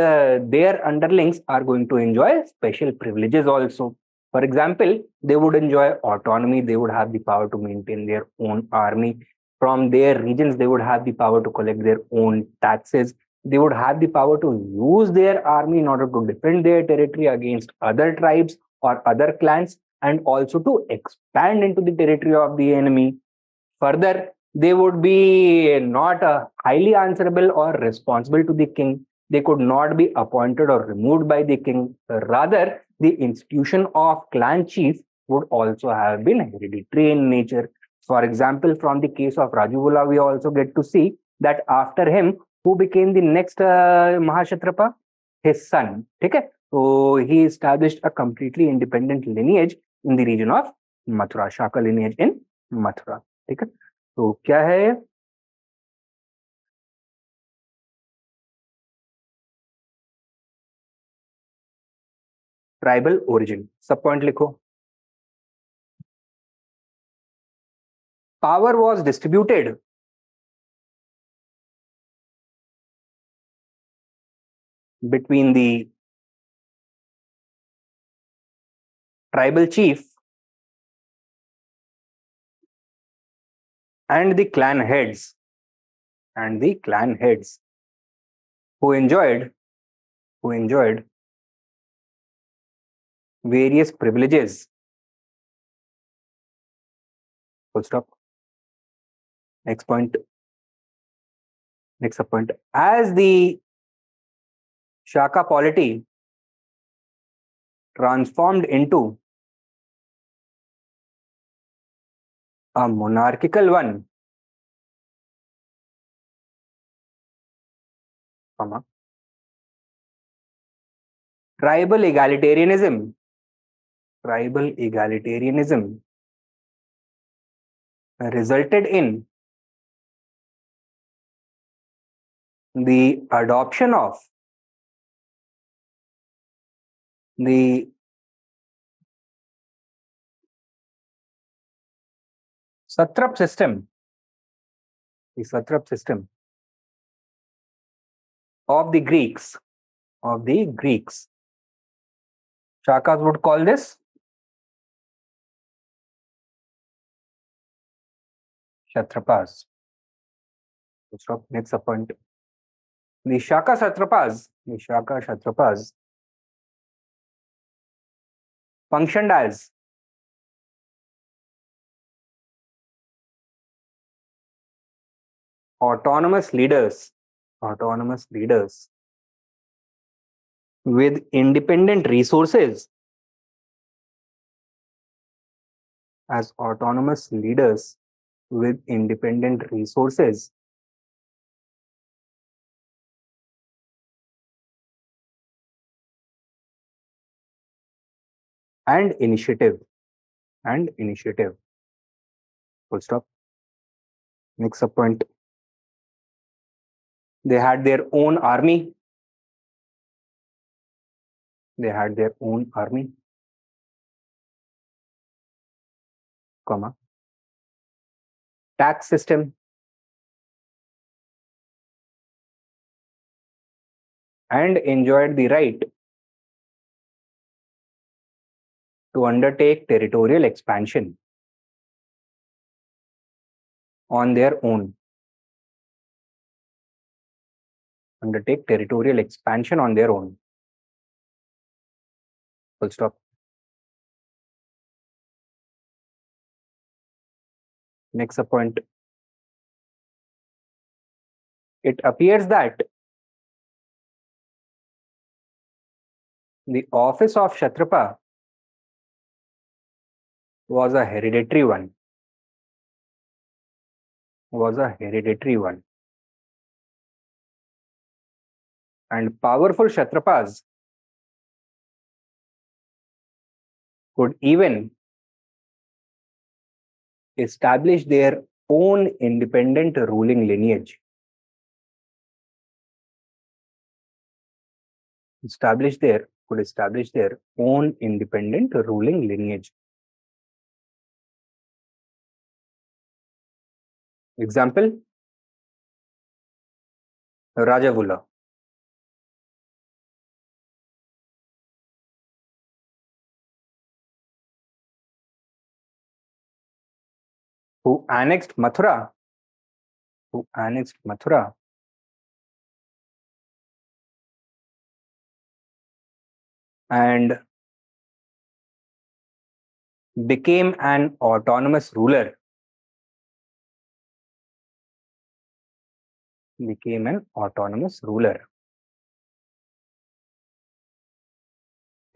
their underlings are going to enjoy special privileges also. For example, they would enjoy autonomy, they would have the power to maintain their own army. From their regions, they would have the power to collect their own taxes. They would have the power to use their army in order to defend their territory against other tribes or other clans, and also to expand into the territory of the enemy. Further, they would be not highly answerable or responsible to the king. They could not be appointed or removed by the king. Rather, the institution of clan chief would also have been hereditary in nature. For example, from the case of Rajuvula, we also get to see that after him, who became the next Mahashatrapa? His son. Okay? So he established a completely independent lineage in the region of Mathura, Shaka lineage in Mathura. Okay? तो क्या है? Tribal origin. सब point लिखो. power was distributed between the tribal chief and the clan heads who enjoyed various privileges. Full stop. Next point. As the Shaka polity transformed into a monarchical one, tribal egalitarianism resulted in the adoption of the satrap system, of the Greeks. Shakas would call this Kshatrapas. Next point. The Shaka Satrapas functioned as autonomous leaders with independent resources, and initiative. Full stop. Next point. They had their own army. Tax system, and enjoyed the right to undertake territorial expansion on their own. Full stop. Next point. It appears that the office of Kshatrapa was a hereditary one. And powerful Kshatrapas could even establish their own independent ruling lineage. Example, Rajavula, who annexed Mathura and became an autonomous ruler.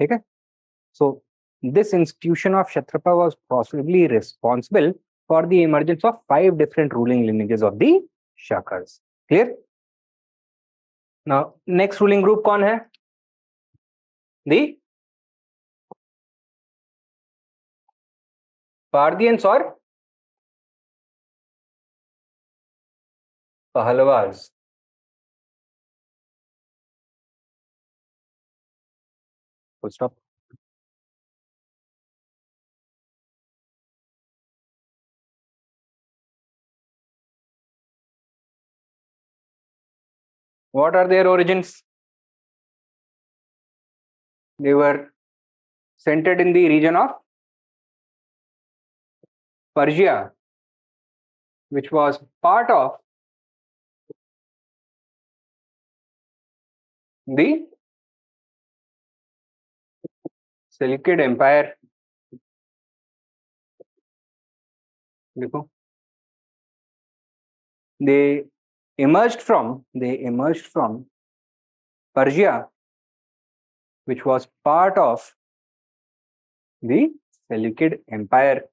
Okay? So this institution of Kshatrapa was possibly responsible for the emergence of 5 different ruling lineages of the Shakas. Clear? Now, next ruling group कौन है? The Parthians or Pahalavas. Full stop. What are their origins? They were centered in the region of Persia, which was part of the Seleucid Empire. देखो, they emerged from Persia, which was part of the Seleucid Empire.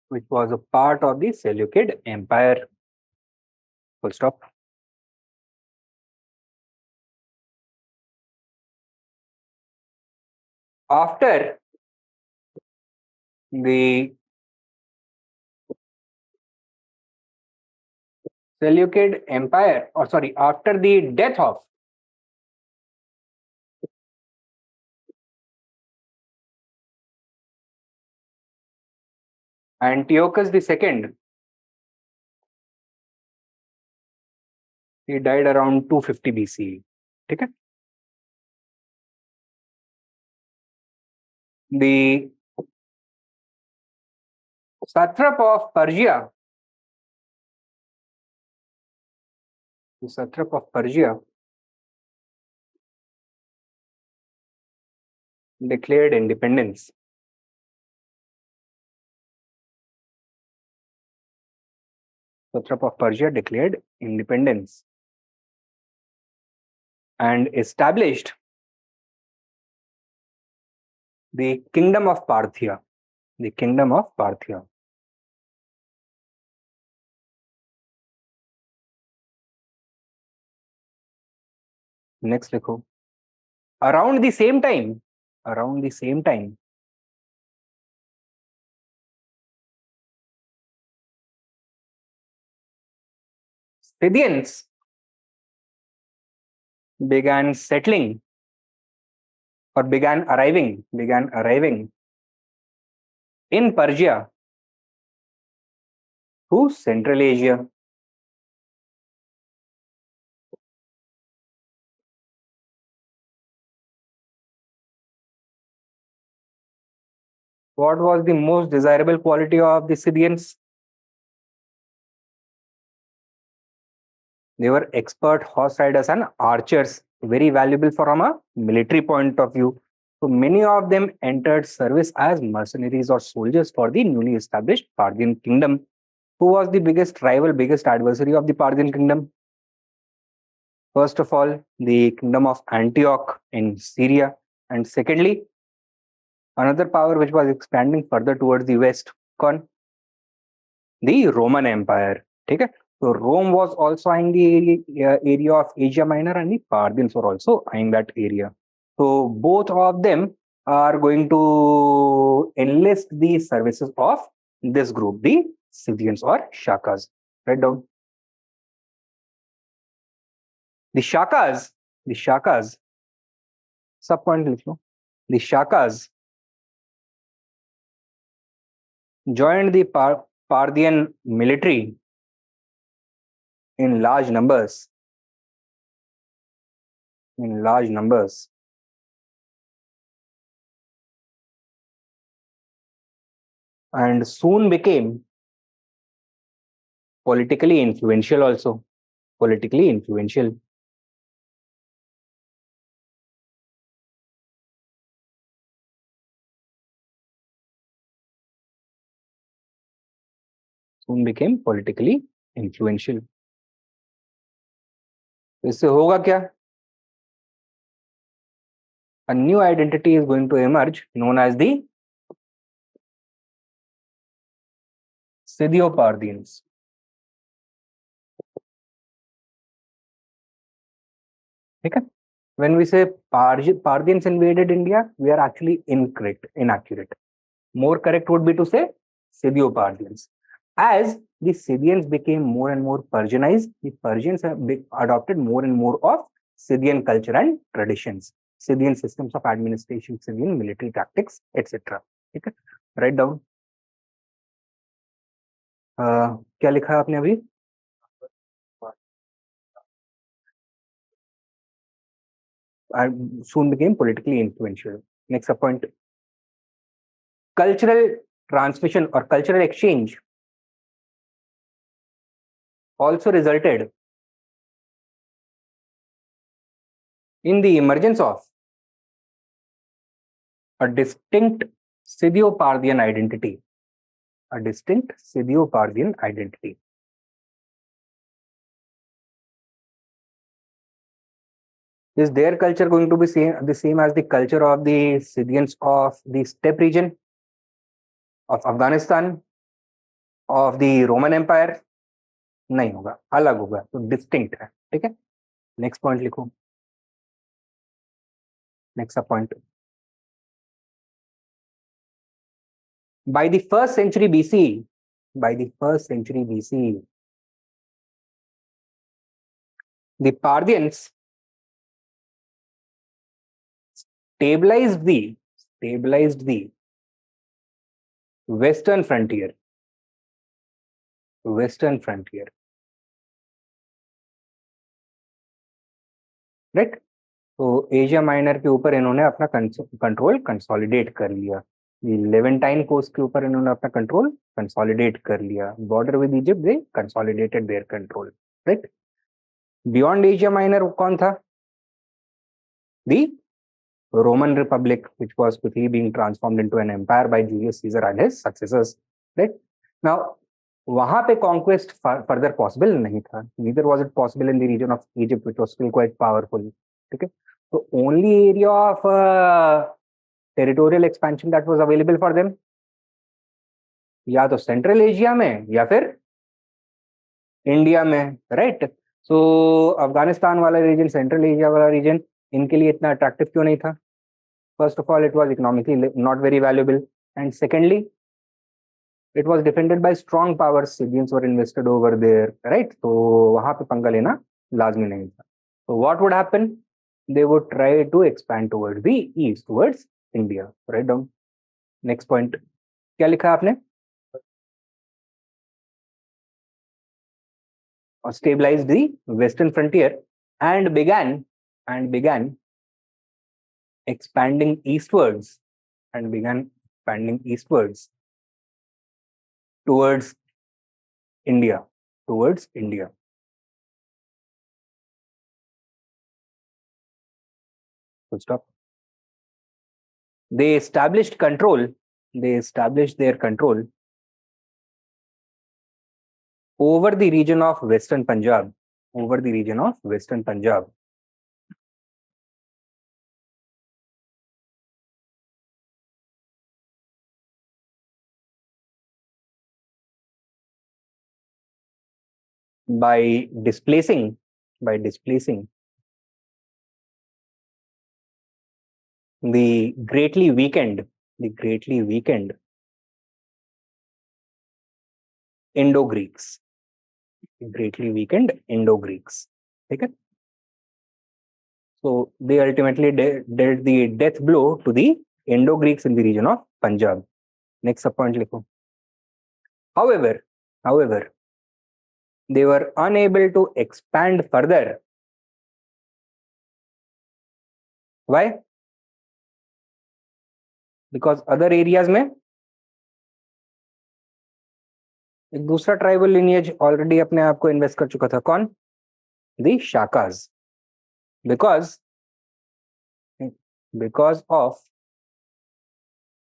Which was a part of the Seleucid Empire. Full stop. After the Seleucid Empire, or sorry, after the death of Antiochus II, he died around 250 BCE. Okay? The satrap of Persia, declared independence. Satrap of Persia declared independence and established the kingdom of Parthia. The kingdom of Parthia. Next लिखो. Around the same time, Scythians began settling or began arriving in Persia to Central Asia. What was the most desirable quality of the Scythians? They were expert horse riders and archers, very valuable from a military point of view. So many of them entered service as mercenaries or soldiers for the newly established Parthian kingdom. Who was the biggest rival, biggest adversary of the Parthian kingdom? First of all, the kingdom of Antioch in Syria, and secondly, another power which was expanding further towards the west, the Roman Empire. Okay? So Rome was also eyeing the area of Asia Minor, and the Parthians were also eyeing that area. So both of them are going to enlist the services of this group, the Scythians or Shakas. Write down. The Shakas, sub point लिख लो. The Shakas joined the Parthian military in large numbers. And soon became politically influential also. Soon became politically influential. इससे होगा क्या? A new identity is going to emerge known as the Scythio-Parthians. Okay? When we say Parthians invaded India, we are actually inaccurate. More correct would be to say Scythio-Parthians. As the Scythians became more and more Persianized, the Persians have adopted more and more of Scythian culture and traditions, Scythian systems of administration, Scythian military tactics, etc. Okay? Write down. क्या लिखा है आपने अभी? Soon became politically influential. Next up point. Cultural transmission or cultural exchange also resulted in the emergence of a distinct Scythio-Parthian identity. A distinct Scythio-Parthian identity. Is their culture going to be the same as the culture of the Scythians of the steppe region, of Afghanistan, of the Roman Empire? नहीं होगा, अलग होगा, तो distinct है. ठीक है, next point लिखो. Next सब point. By the 1st century BC, the Parthians stabilized the western frontier. Right. तो एशिया माइनर के ऊपर इन्होंने अपना कंट्रोल कंसोलिडेट कर लिया. लेवेंटाइन कोस्ट के ऊपर इन्होंने अपना कंट्रोल कंसोलिडेट कर लिया. Border with Egypt they consolidated their control. Right. Beyond Asia minor कौन था? दी Roman Republic, which was quickly being transformed into an empire by Julius Caesar and his successors. Right now, वहां पे conquest further possible नहीं था. Neither was it possible in the region of Egypt, which was still quite powerful. ठीक है. So only area of territorial expansion that was available for them या तो central Asia में या फिर इंडिया में. राइट. सो अफगानिस्तान वाला रीजन, सेंट्रल एशिया वाला रीजन इनके लिए इतना अट्रैक्टिव क्यों नहीं था? First of all, it was economically not very valuable, and secondly, it was defended by strong powers. Scythians were invested over there, right? So वहां पे पंगा लेना लाजमी नहीं था. So what would happen? They would try to expand towards the east, towards India. Write down. Next point. क्या लिखा है आपने? Stabilized the western frontier and began expanding eastwards towards India. Full stop. They established their control over the region of Western Punjab. By displacing the greatly weakened Indo-Greeks. ठीक है. So they ultimately dealt the death blow to the Indo-Greeks in the region of Punjab. Next up point लिखो. However, they were unable to expand further. Why? Because other areas में एक दूसरा tribal lineage already अपने आप को invest कर चुका था. कौन? दी Shakas. because of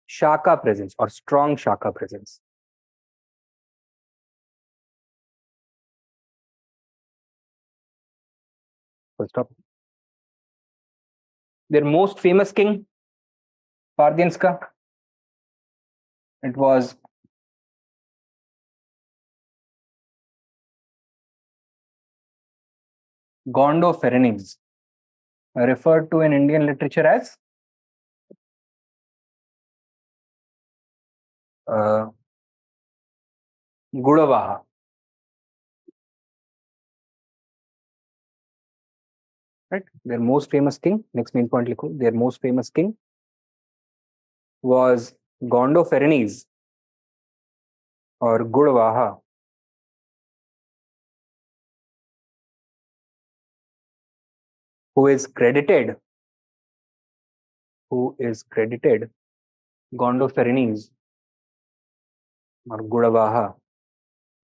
Shaka presence or strong Shaka presence. Full stop. Their most famous king, Parthians ka, it was Gondophares, referred to in Indian literature as Gudavaha. Right? Their most famous king, next main point likho, their most famous king was Gondophares or Gudavaha. who is credited Gondophares or Gudavaha,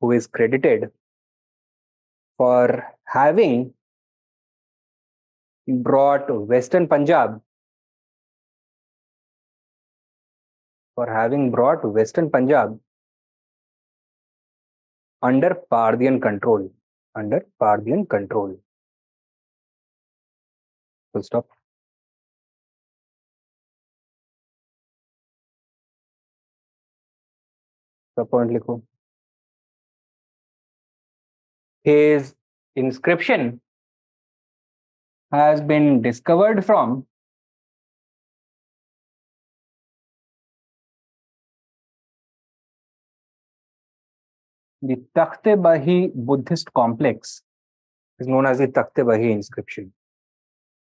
who is credited for having brought Western Punjab under Parthian control. Full stop. सब point लिखो. His inscription has been discovered from the Takhte-Bahi Buddhist complex, is known as the Takhte-Bahi inscription.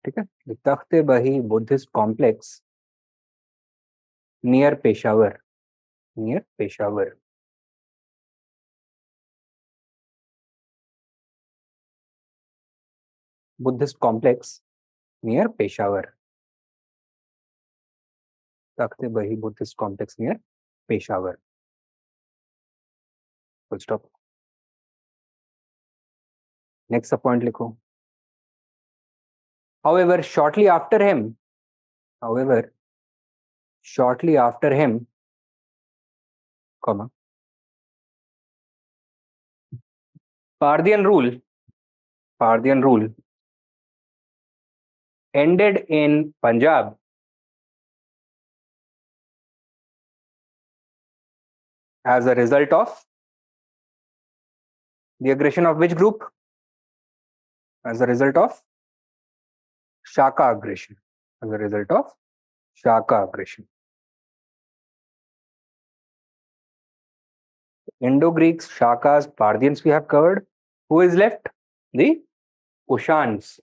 ठीक है? The Takhte-Bahi Buddhist complex near Peshawar. Buddhist complex near Peshawar. Takhte-Bahi Buddhist complex near Peshawar. Full stop. Next point लिखो. However, shortly after him, comma, Parthian rule ended in Punjab as a result of the aggression of which group? As a result of Shaka aggression. Indo-Greeks, Shakas, Parthians we have covered. Who is left? The Kushanas.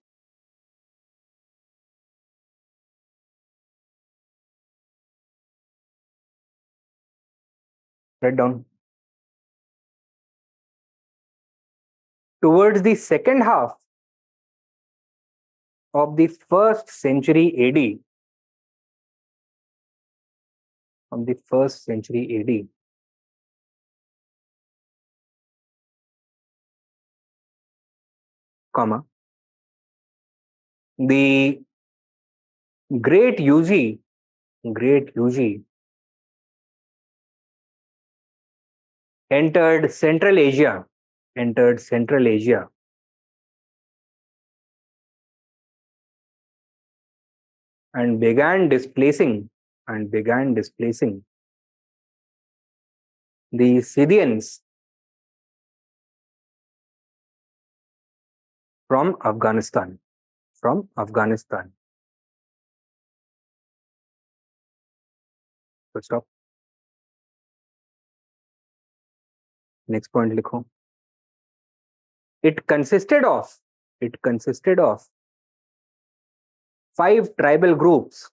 Write down. Towards the second half of the 1st century AD, comma, the great Yuji entered Central Asia and began displacing the Scythians from Afghanistan. Full stop. Next point लिखो. It consisted of 5 tribal groups.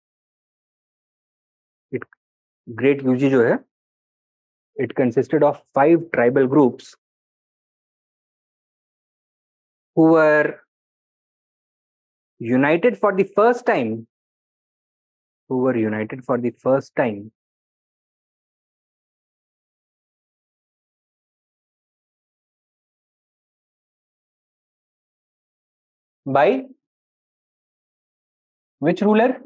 Great UG जो है, it consisted of 5 tribal groups who were united for the first time by which ruler?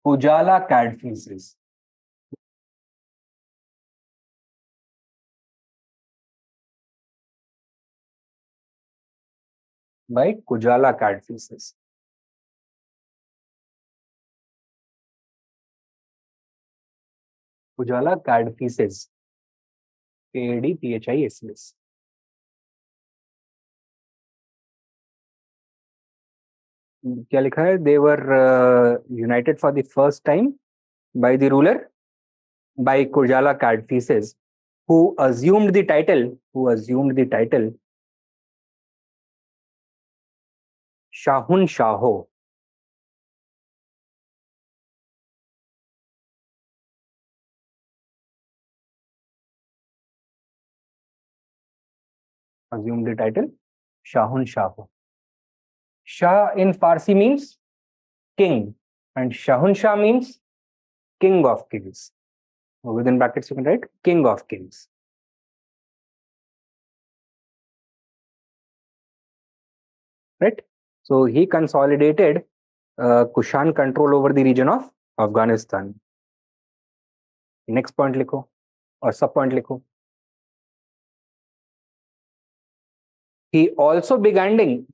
Kujala Cadphises. By Kujala Cadphises. Kujala Cadphises. Kadphises. क्या लिखा है? They were united for the first time by the ruler, by Kujala Cadphises, who assumed the title Shahun Shaho. Assumed the title Shahun Shaho. Shah in Farsi means king, and Shahunshah means king of kings. Within brackets, you can write king of kings. Right? So he consolidated Kushan control over the region of Afghanistan. Next point लिखो और sub point लिखो. He also began expanding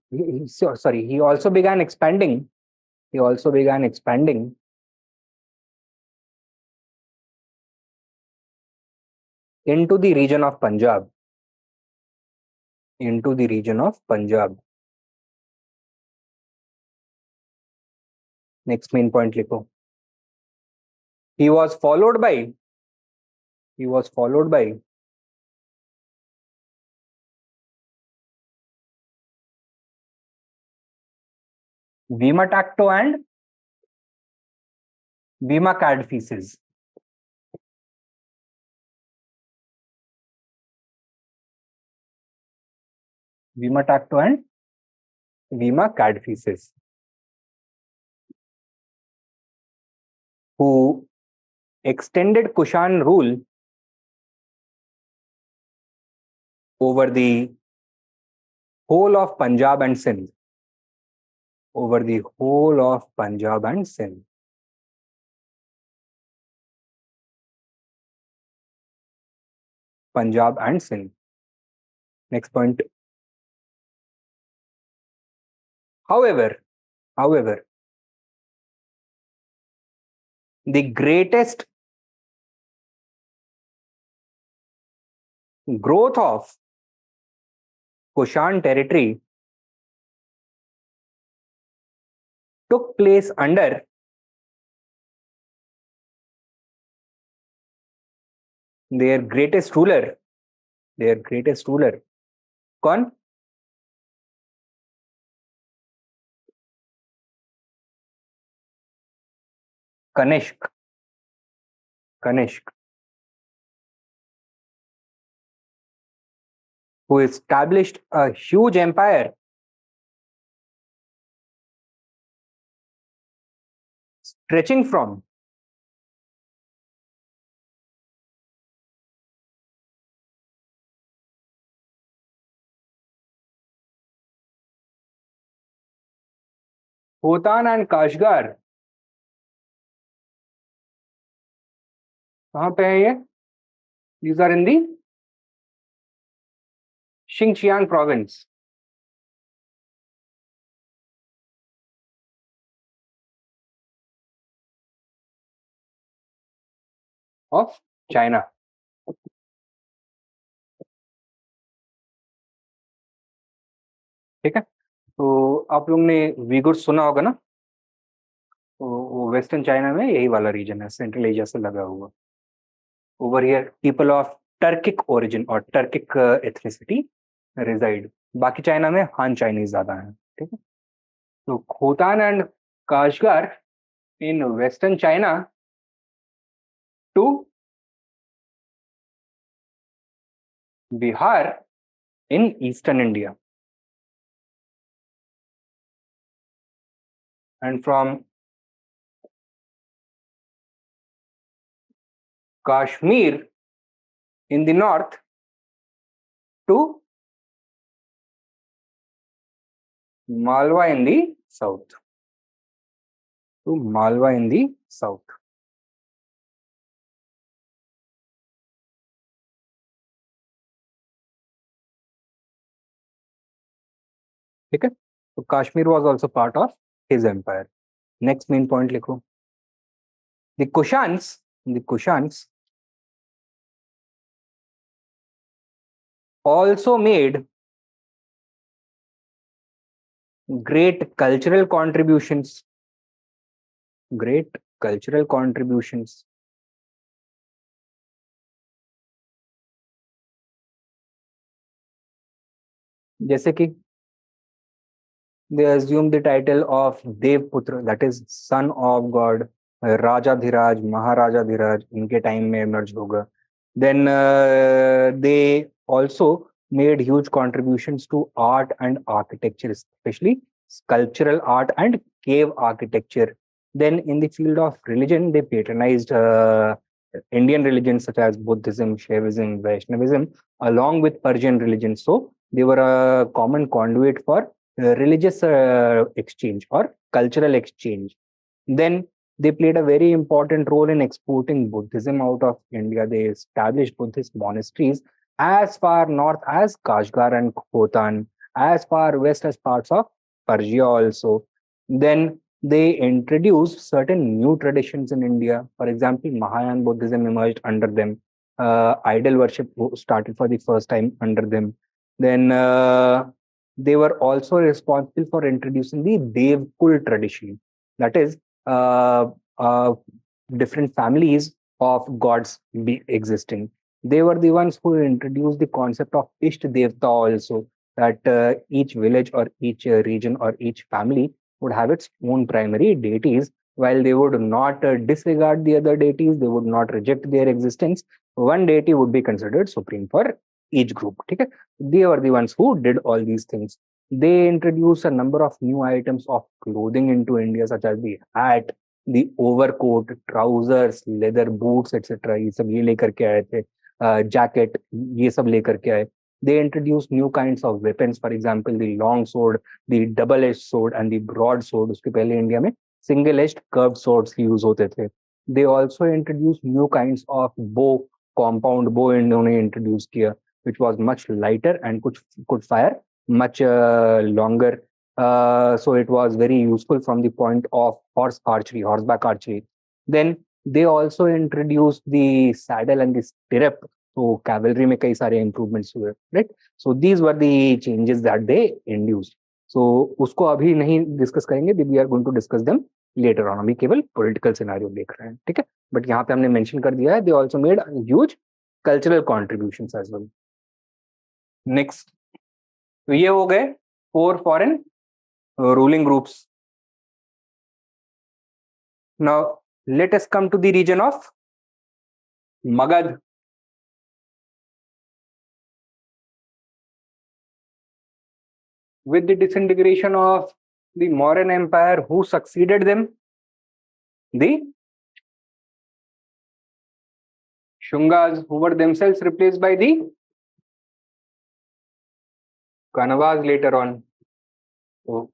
into the region of Punjab. Next main point लिखो. He was followed by Bhima Tacto and Bhima Cadpieces. Bhima Tacto and Bhima Cadpieces, who extended Kushan rule over the whole of Punjab and Sindh. Punjab and Sindh. Next point. However, the greatest growth of Kushan territory took place under their greatest ruler. कौन? Kanishk, who established a huge empire stretching from Khotan and Kashgar. कहाँ पे है ये? These are in the Xinjiang province. Of China. ठीक है, तो आप लोग ने वीगुर सुना होगा ना, तो वो वेस्टर्न चाइना में यही वाला रीजन है, सेंट्रल एशिया से लगा हुआ. Over here, people of Turkic origin or Turkic ethnicity reside. बाकी चाइना में हान चाइनीज ज्यादा है. ठीक है, तो Khotan and Kashgar in western China to Bihar in eastern India, and from Kashmir in the north to Malwa in the south. ठीक है, तो Kashmir was also part of his empire. Next main point लिखो. The Kushans also made great cultural contributions. जैसे कि they assume the title of Devputra, that is son of God. Rajadhiraj, Maharajadhiraj इनके time में emerge होगा. Then they also made huge contributions to art and architecture, especially sculptural art, and cave architecture. Then in the field of religion, they patronized Indian religions such as Buddhism, Shaivism, Vaishnavism, along with Persian religion. So they were a common conduit for religious exchange or cultural exchange. Then they played a very important role in exporting Buddhism out of India. They established Buddhist monasteries as far north as Kashgar and Khotan, as far west as parts of Persia also. Then they introduced certain new traditions in India. For example, Mahayana Buddhism emerged under them. Idol worship started for the first time under them. Then they were also responsible for introducing the Devkul tradition. That is, uh, uh, different families of gods existing. They were the ones who introduced the concept of Isht Devta also, that each village or each region or each family would have its own primary deities. While they would not disregard the other deities, they would not reject their existence. One deity would be considered supreme for each group. Okay? They were the ones who did all these things. They introduced a number of new items of clothing into India, such as the hat, the overcoat, trousers, leather boots, etc. ये सब ये लेकर के आए थे. Jacket, ये सब लेकर के आए. They introduced new kinds of weapons, for example, the long sword, the double-edged sword, and the broad sword. उसके पहले इंडिया में single-edged curved swords use होते थे. They also introduced new kinds of bow, compound bow इन्होंने introduce किया, which was much lighter and could fire much longer. So it was very useful from the point of horseback archery. Then they also introduced the saddle and the stirrup. So cavalry में कई सारे improvements हुए, right? So these were the changes that they induced. So उसको अभी नहीं discuss करेंगे. We are going to discuss them later on. अभी केवल political scenario देख रहे हैं, ठीक है? But यहाँ पे हमने mention कर दिया है. They also made huge cultural contributions as well. Next, तो ये हो गए 4 foreign ruling groups. Now let us come to the region of Magadha. With the disintegration of the Mauryan Empire, who succeeded them? The Shungas, who were themselves replaced by the Kanavas later on. So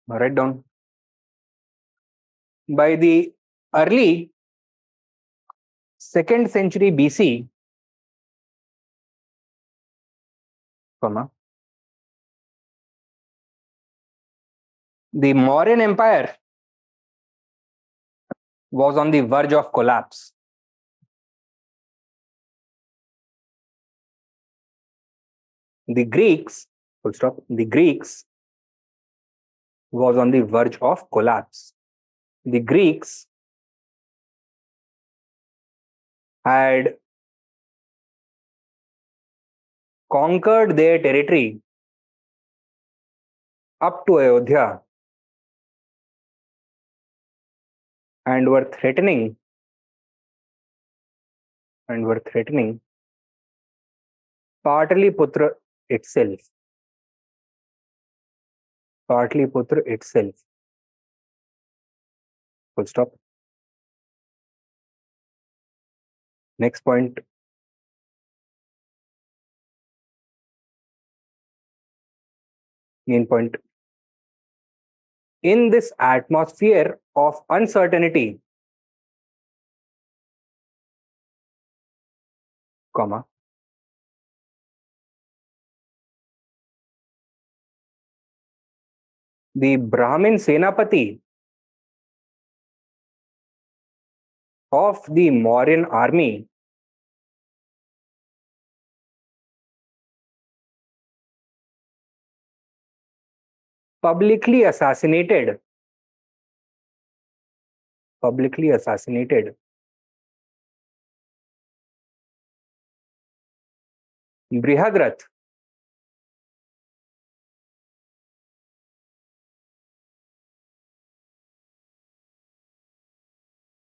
write down. By the early 2nd century BC, the Mauryan Empire was on the verge of collapse. The Greeks, full stop, the Greeks was on the verge of collapse. The Greeks had conquered their territory up to Ayodhya and were threatening Pataliputra itself. Full stop. Next point. Main point. In this atmosphere of uncertainty, the Brahmin Senapati of the Mauryan army publicly assassinated Brihadrath,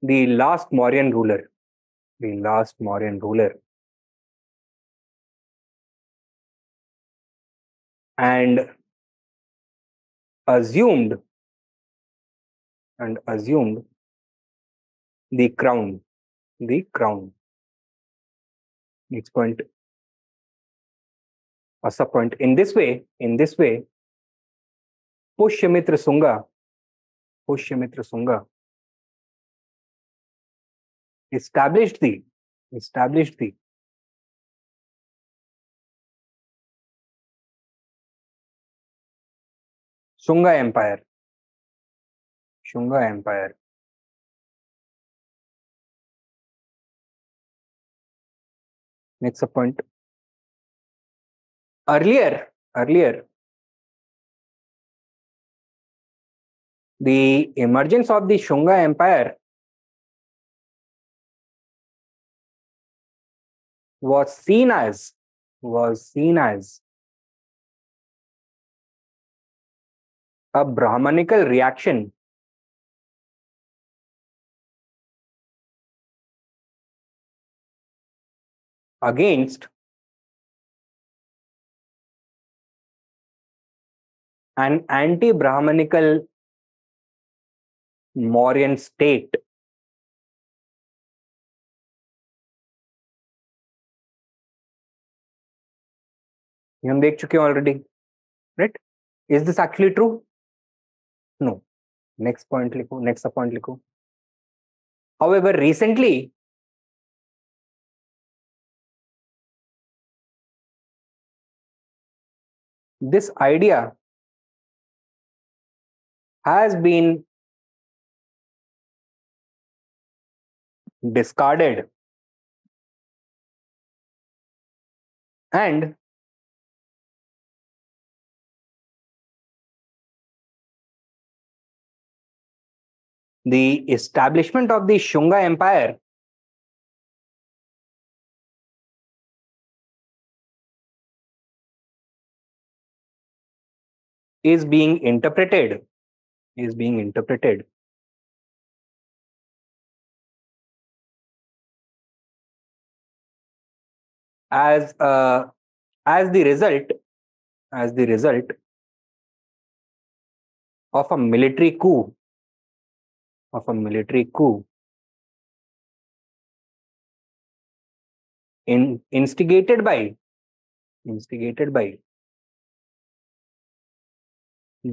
the last Mauryan ruler. And assumed the crown. Next point, a sub point. In this way, Pushyamitra Sunga established the Shunga Empire. Next sub point. Earlier, the emergence of the Shunga Empire was seen as a Brahmanical reaction against an anti-Brahmanical Mauryan state. ये हम देख चुके हैं already, right? Is this actually true? No. Next point लिखो, next point लिखो. However, recently, this idea has been discarded and the establishment of the Shunga Empire is being interpreted as the result of a military coup instigated by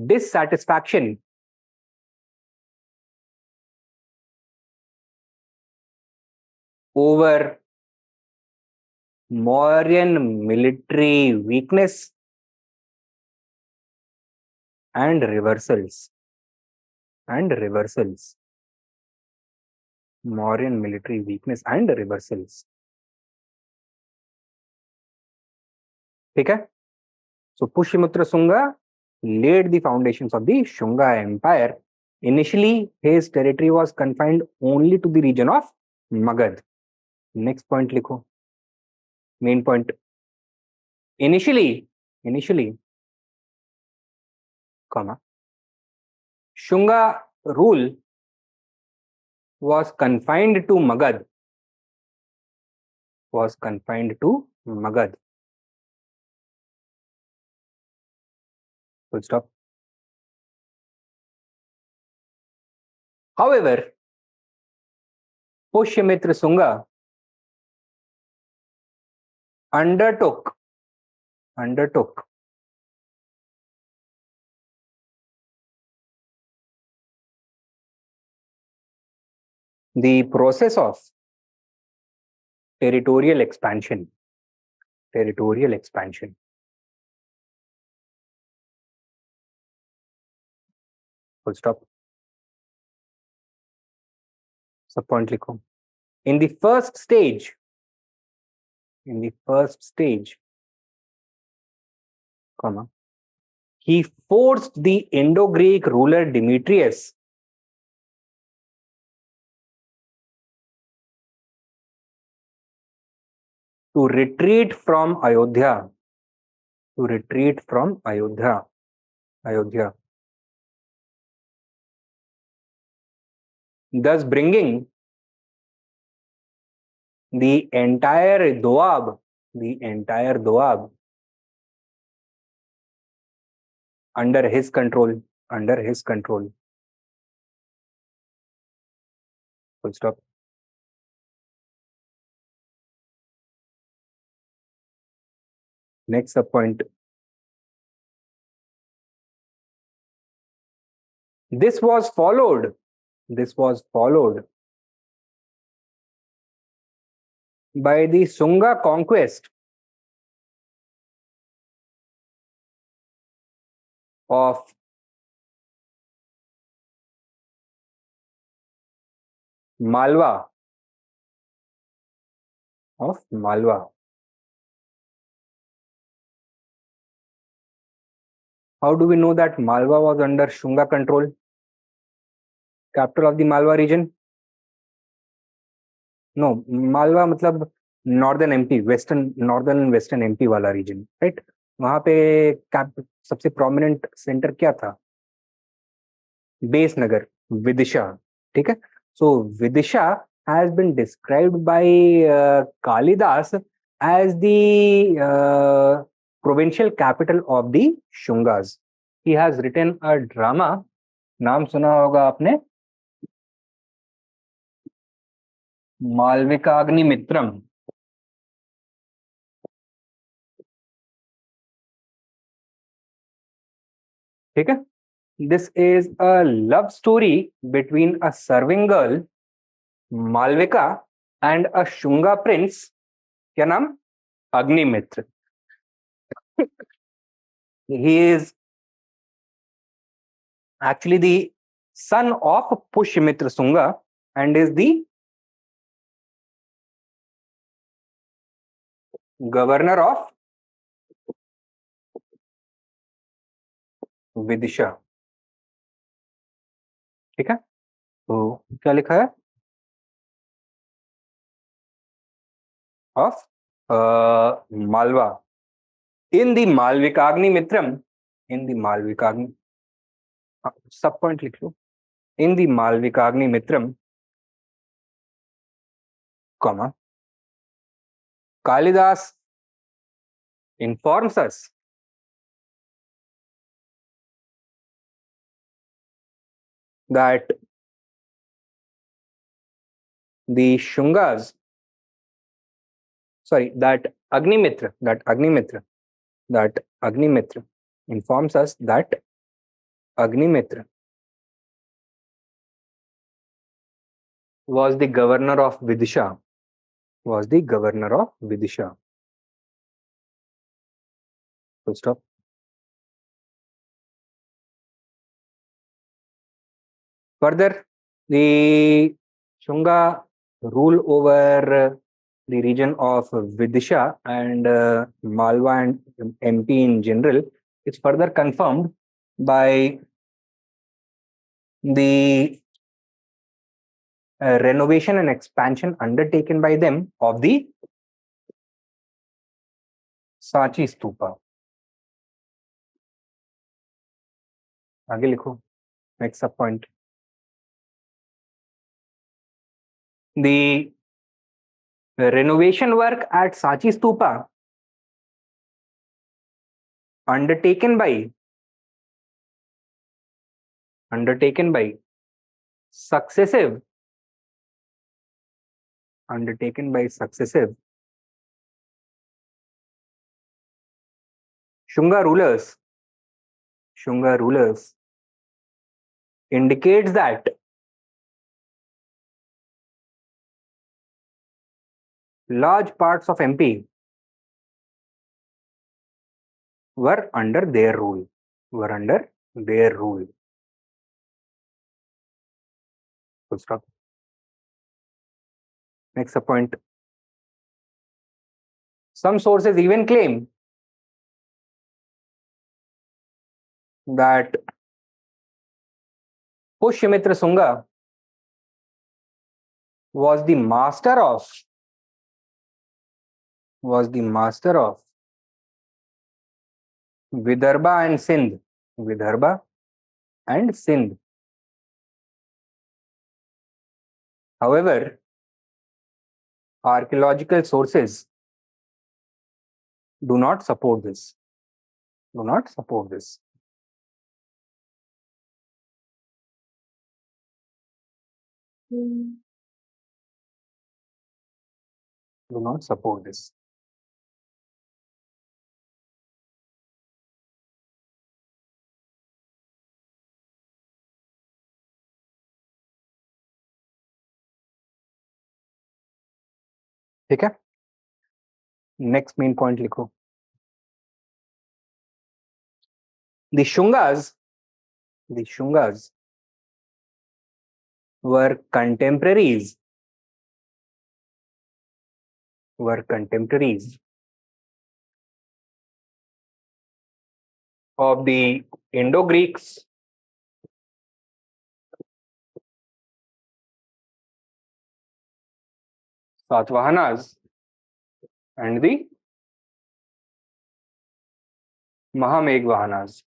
dissatisfaction over Mauryan military weakness and reversals. Mauryan military weakness and reversals. ठीक है? So Pushyamitra Sunga laid the foundations of the Shunga Empire. Initially, his territory was confined only to the region of Magadha. Next point लिखो. Main point. Initially, Shunga rule was confined to Magadha. Full stop. However, Pushyamitra Sunga undertook the process of territorial expansion. Full stop. Sub point लिखो. In the first stage, he forced the Indo-Greek ruler Demetrius to retreat from Ayodhya. Thus bringing the entire Doab under his control. under his control. Full stop. Next subpoint. This was followed by the Shunga conquest of Malwa. How do we know that Malwa was under Shunga control? Capital of the Malwa region? No, Malwa मतलब northern MP, northern and western MP वाला reason, right? वहां पे सबसे prominent centre क्या था? Base नगर, विदिशा, ठीक है? So Vidisha has been described by Kalidasa as the provincial capital of the Shungas. He has written a drama, नाम सुना होगा आपने, मालविकाग्निमित्रम, ठीक है? This is a love story between a serving girl, Malvika, and a Shunga prince, क्या नाम? Agnimitra. He is actually the son of Pushyamitra Shunga and is the governor of Vidisha, ठीक है? तो क्या लिखा है? Of Malwa. In the Malavikagnimitram, in the Malavikagni, सब point लिख लो. In the Malavikagnimitram, comma, Kalidas informs us that the Shungas, sorry, that Agnimitra informs us that Agnimitra was the governor of Vidisha, Full stop. Further, the Shunga rule over the region of Vidisha and Malwa and MP in general is further confirmed by the renovation and expansion undertaken by them of the Sachi Stupa. आगे लिखो, next sub point. The renovation work at Sachi Stupa undertaken by successive Shunga rulers indicates that large parts of MP were under their rule. Full stop. Next point. Some sources even claim that Pushyamitra Shunga was the master of Vidarbha and Sindh. However, archaeological sources do not support this. Do not support this. ठीक है, next main point लिखो. The Shungas were contemporaries of the Indo-Greeks, Satavahanas, and the Mahameghavahanas.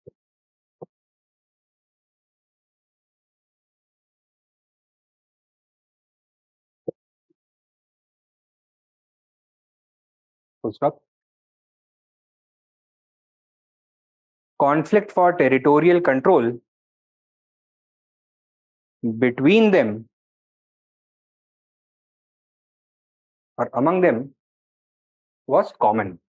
Full stop. Conflict for territorial control between them or among them was common.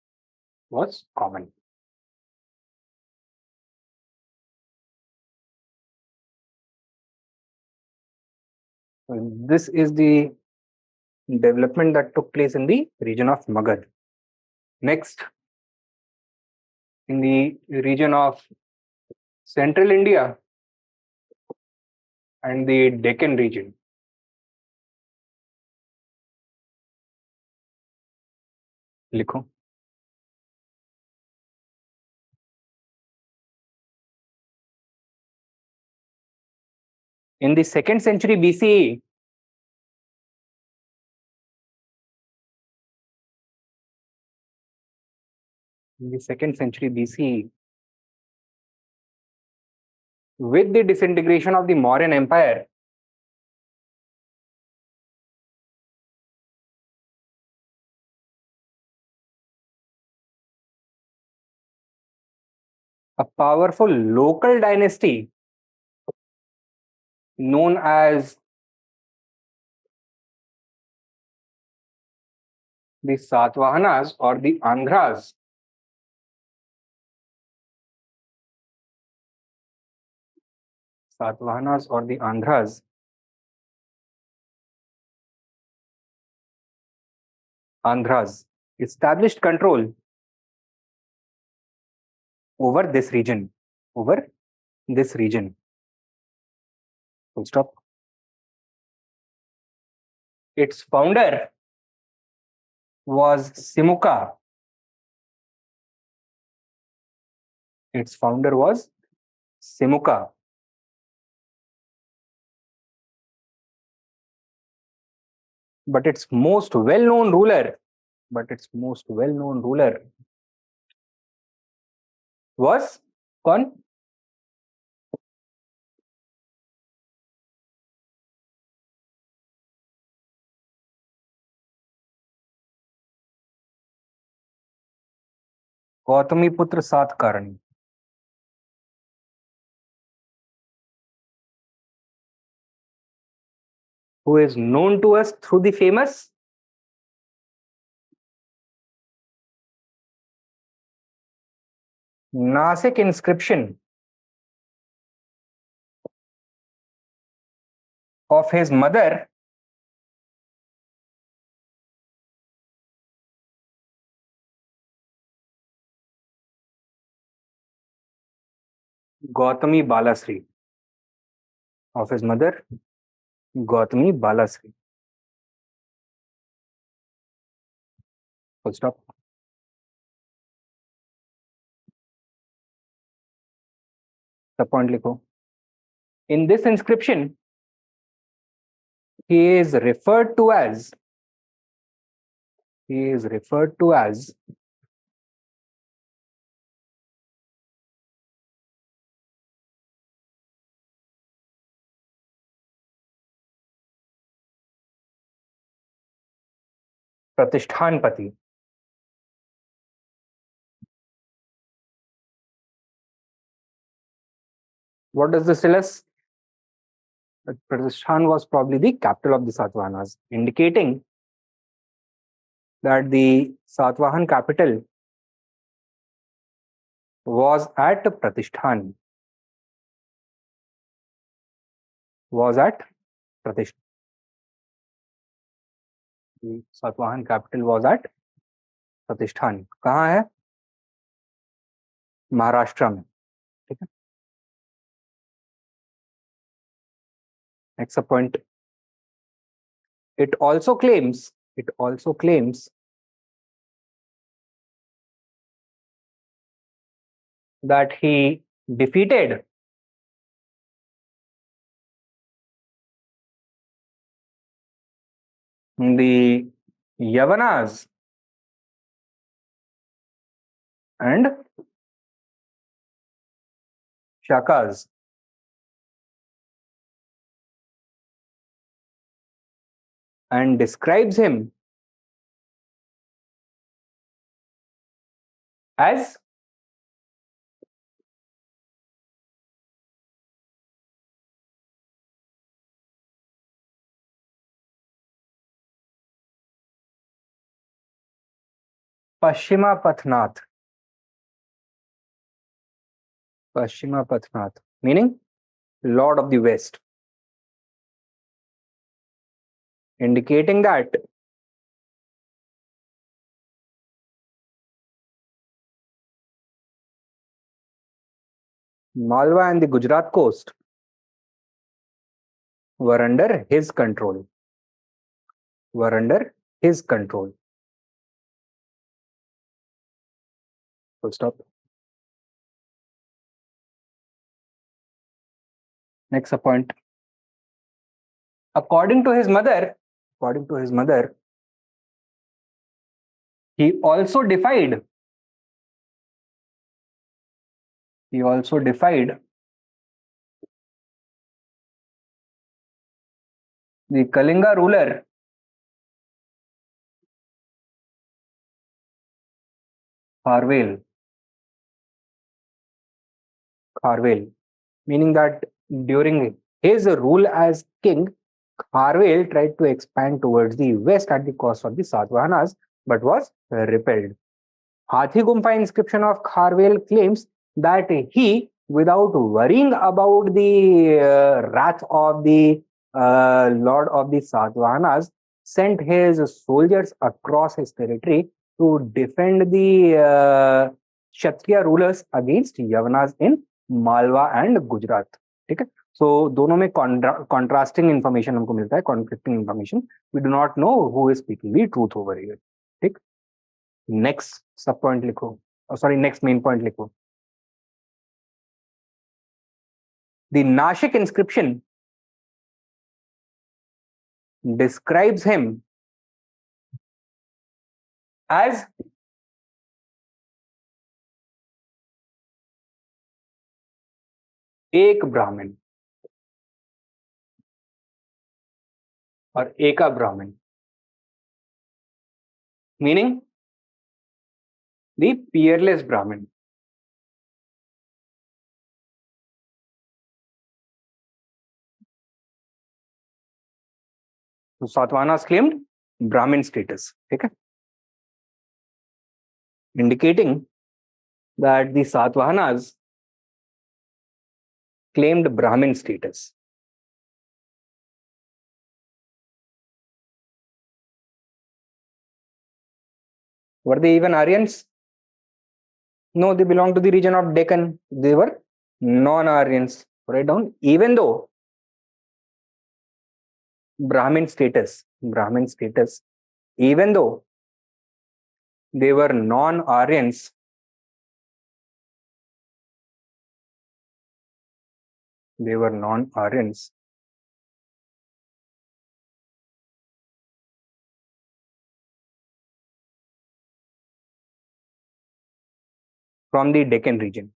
This is the development that took place in the region of Magadha. Next, in the region of central India and the Deccan region. लिखो. In the 2nd century BCE, with the disintegration of the Mauryan Empire, a powerful local dynasty known as the Satavahanas or the Andhras established control over this region. Full stop. Its founder was Simuka. But its most well-known ruler was कौन? Gautamiputra Satakarni. Who is known to us through the famous Nasik inscription of his mother Gautami Balasri. Full stop. The point लिखो. In this inscription, he is referred to as Pratishthanpati. What does this tell us? Pratishthan was probably the capital of the Satavahanas, indicating that the Satavahan capital was at Pratishthan. Was at Pratishthan. The Satavahan capital was at Pratishthan. कहाँ है? महाराष्ट्र में. ठीक है. Next point. It also claims that he defeated the Yavanas and Shakas and describes him as Paschima Pathnath, meaning Lord of the West, indicating that Malwa and the Gujarat coast were under his control. Full stop. Next point. According to his mother, he also defied the Kalinga ruler Kharvel, meaning that during his rule as king, Kharvel tried to expand towards the west at the cost of the Satavahanas, but was repelled. Hathi Gumfa inscription of Kharvel claims that he, without worrying about the wrath of the Lord of the Satavahanas, sent his soldiers across his territory to defend the Kshatriya rulers against Yavanas in Malwa and Gujarat. ठीक है. So दोनों में contrasting information हमको मिलता है, conflicting information. We do not know who is speaking the truth over here. ठीक. Next sub point लिखो. Next main point लिखो. The Nashik inscription describes him as एक ब्राह्मण और एका ब्राह्मण, meaning the peerless Brahmin. So Satavahanas claimed Brahmin status, ठीक है, indicating that the Satavahanas claimed Brahmin status. Were they even Aryans? No, they belonged to the region of Deccan. They were non-Aryans. Write down, even though Brahmin status, even though they were non-Aryans, from the Deccan region.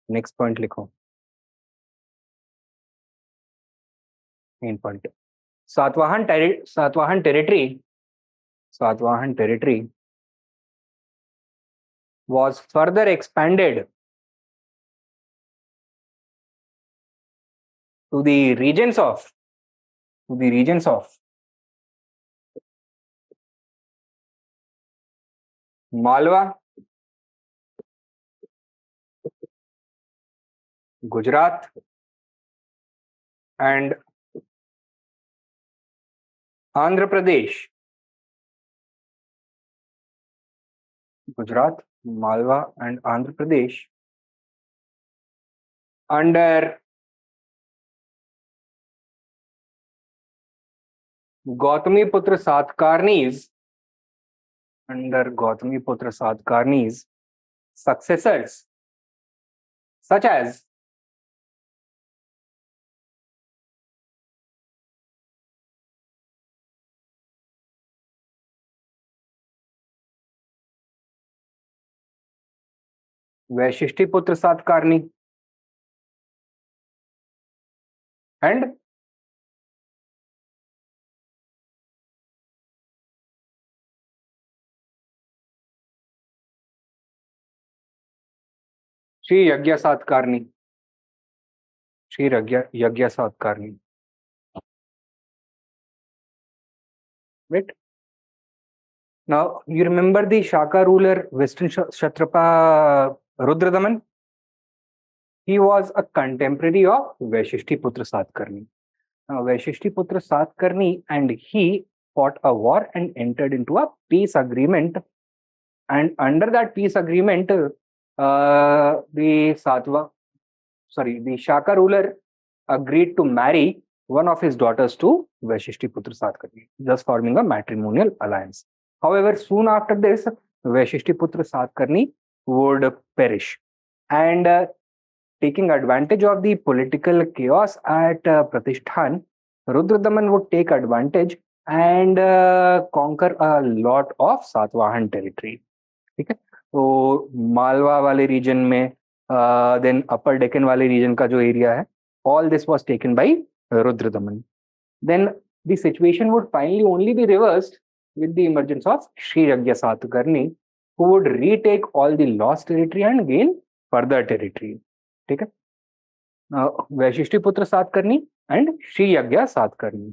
Next point लिखो. Main point. Satavahan territory was further expanded to the regions of Malwa, Gujarat, and Andhra Pradesh. Gujarat, Malwa, and Andhra Pradesh under Gautamiputra Satkarni's successors, such as Vaishishtiputra Satkarni and Sri Yagya Satkarni. Right? Now, you remember the Shaka ruler, Western Kshatrapa Rudradaman? He was a contemporary of Vaishishtiputra Satkarni. Now, Vaishishtiputra Satkarni and he fought a war and entered into a peace agreement. And under that peace agreement, the Shaka ruler agreed to marry one of his daughters to Vaishishtiputra Satkarni, thus forming a matrimonial alliance. However, soon after this, Vaishishtiputra Satkarni would perish. And taking advantage of the political chaos at Pratishthan, Rudradaman would take advantage and conquer a lot of Satavahan territory. Okay? So Malwa वाले region में then upper Deccan वाले region का जो area है, all this was taken by Rudradaman. Then the situation would finally only be reversed with the emergence of Sri Yagya Satkarni, who would retake all the lost territory and gain further territory. ठीक है? Vaishishtiputra Satkarni and Sri Yagya Satkarni.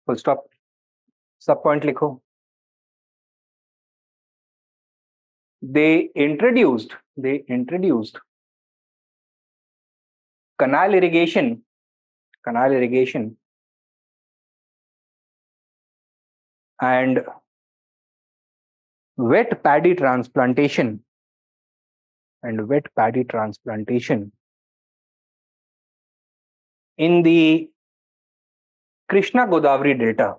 Full stop. Sub point लिखो. They introduced canal irrigation and wet paddy transplantation in the Krishna Godavari Delta.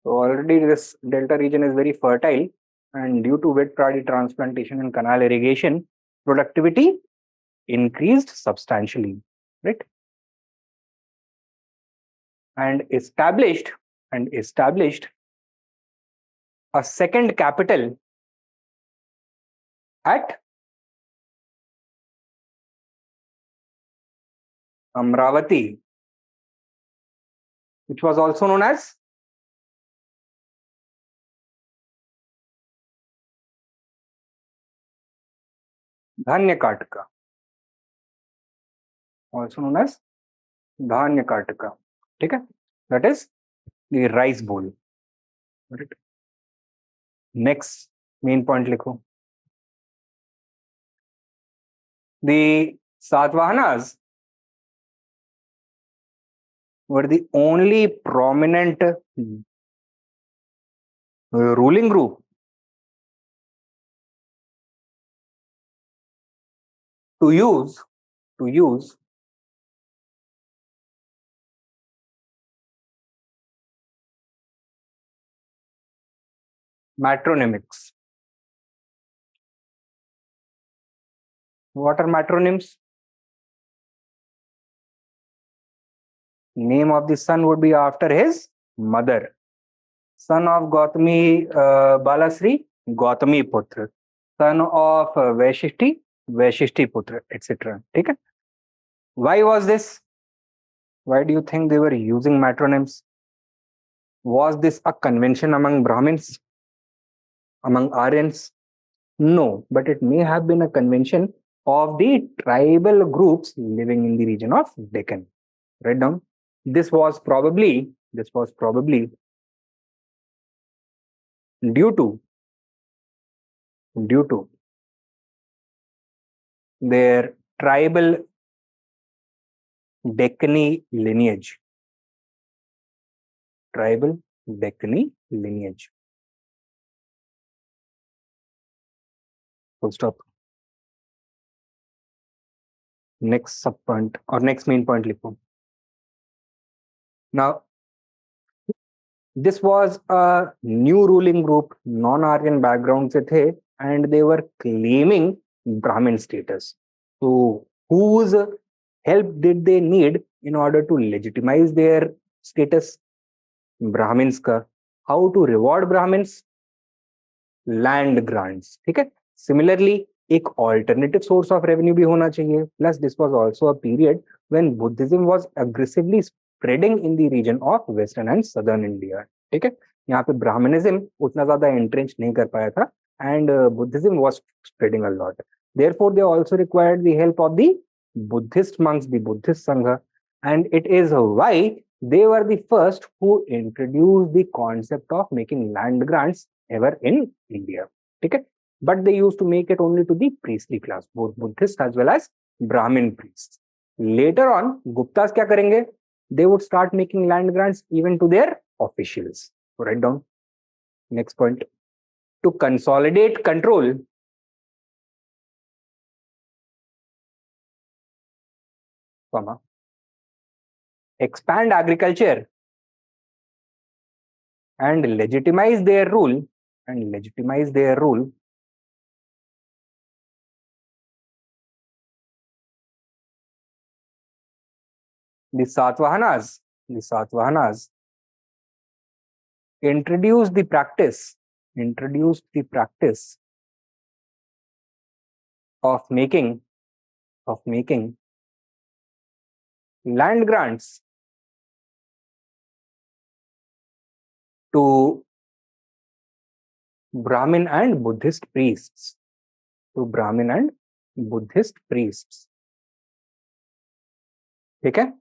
So already this delta region is very fertile, and due to wet paddy transplantation and canal irrigation, productivity increased substantially, right? And established a second capital at Amravati, which was also known as Dhanyakataka. Okay? That is the rice bowl. Right? Next main point likho. The Satavahanas were the only prominent ruling group to use matronymics. What are matronyms? Name of the son would be after his mother. Son of Gautami Balasri, Gautami Putra. Son of Vaishishti Putra, etc. Okay? Why was this? Why do you think they were using matronyms? Was this a convention among Brahmins, among Aryans? No, but it may have been a convention of the tribal groups living in the region of Deccan. Write down. This was probably due to their tribal Deccani lineage. Tribal Deccani lineage. Full stop. Next sub point or next main point लिखो. Now, this was a new ruling group, non-Aryan background से थे, and they were claiming Brahmin status. So, whose help did they need in order to legitimize their status? Brahmins का. How to reward Brahmins? Land grants. ठीक है. Similarly, एक alternative source of revenue भी होना चाहिए. Plus, this was also a period when Buddhism was aggressively spreading in the region of Western and Southern India. ठीक है. यहाँ पे Brahmanism उतना ज्यादा entrenched नहीं कर पाया था, and Buddhism was spreading a lot. Therefore, they also required the help of the Buddhist monks, the Buddhist Sangha, and it is why they were the first who introduced the concept of making land grants ever in India. Okay? But they used to make it only to the priestly class, both Buddhist as well as Brahmin priests. Later on, Guptas क्या करेंगे? They would start making land grants even to their officials. So write down. Next point. To consolidate control, expand agriculture, and legitimize their rule, the Satavahanas introduced the practice of making land grants to Brahmin and Buddhist priests. ठीक है.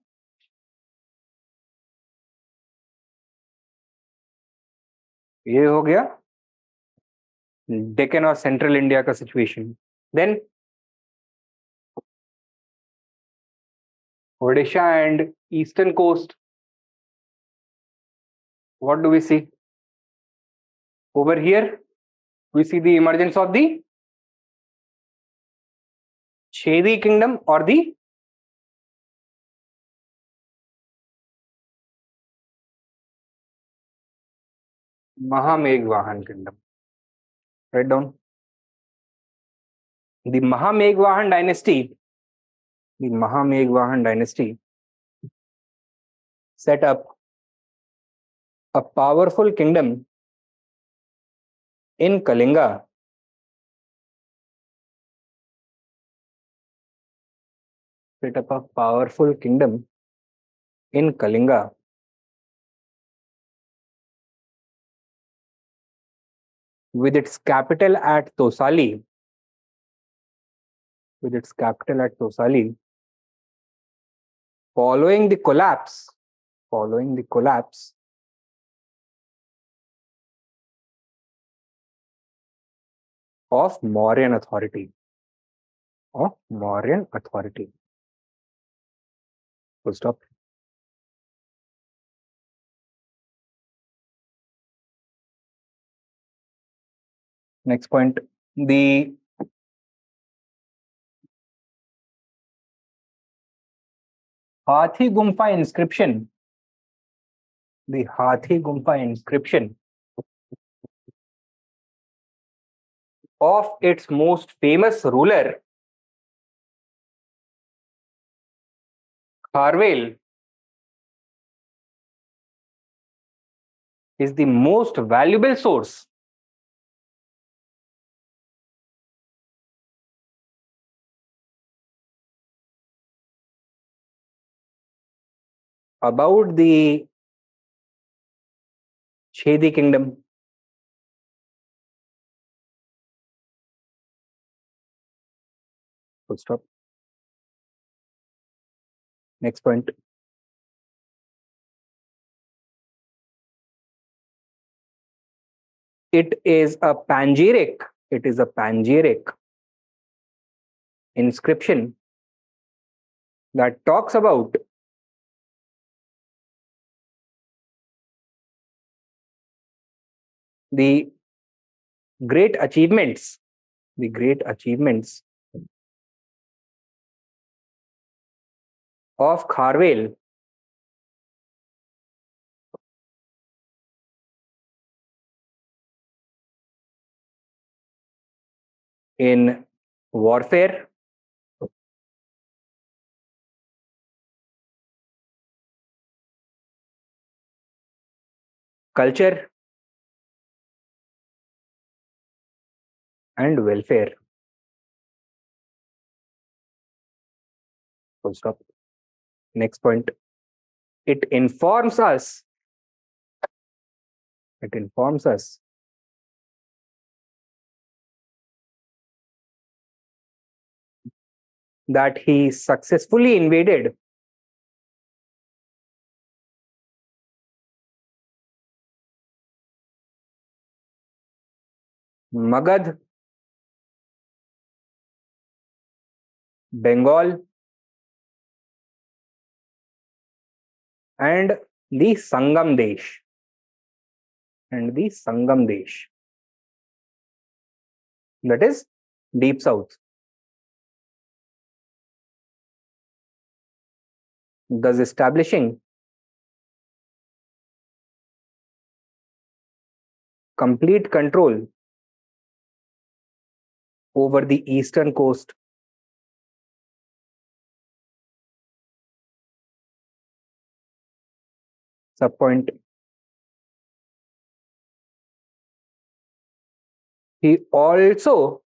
ये हो गया डेक्कन और central India का situation. Then Odisha and eastern coast. What do we see? Over here, we see the emergence of the Chedi kingdom or the Mahameghavahan kingdom. Write down. The Mahameghavahan dynasty set up a powerful kingdom in Kalinga. With its capital at Tosali. Following the collapse of Mauryan authority. Full stop. Next point. The Hathi Gumfa inscription. Of its most famous ruler, Kharvel, is the most valuable source about the Chedi kingdom. Full stop. Next point. It is a panegyric. It is a panegyric inscription that talks about the great achievements, of Kharvel in warfare, culture, and welfare. Full stop. Next point. It informs us. It informs us that he successfully invaded Magadha, Bengal, and the Sangam Desh. That is Deep South. Thus establishing complete control over the eastern coast. Subpoint. He also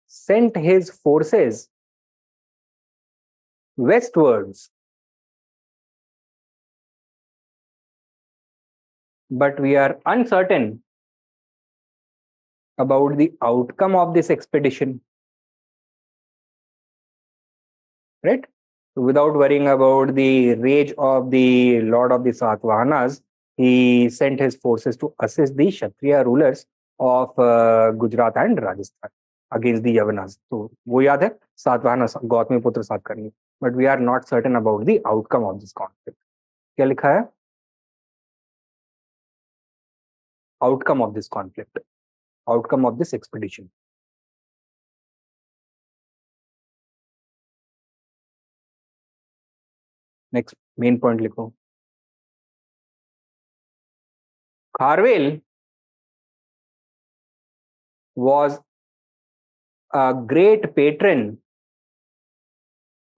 sent his forces westwards, but we are uncertain about the outcome of this expedition. Right? Without worrying about the rage of the Lord of the Satavahanas, he sent his forces to assist the Kshatriya rulers of Gujarat and Rajasthan against the Yavanas. So, वो याद है सातवाहन गौतमी पुत्र Satakarni. But we are not certain about the outcome of this conflict. क्या लिखा है? Outcome of this conflict, outcome of this expedition. Next main point लिखो. Kharvel was a great patron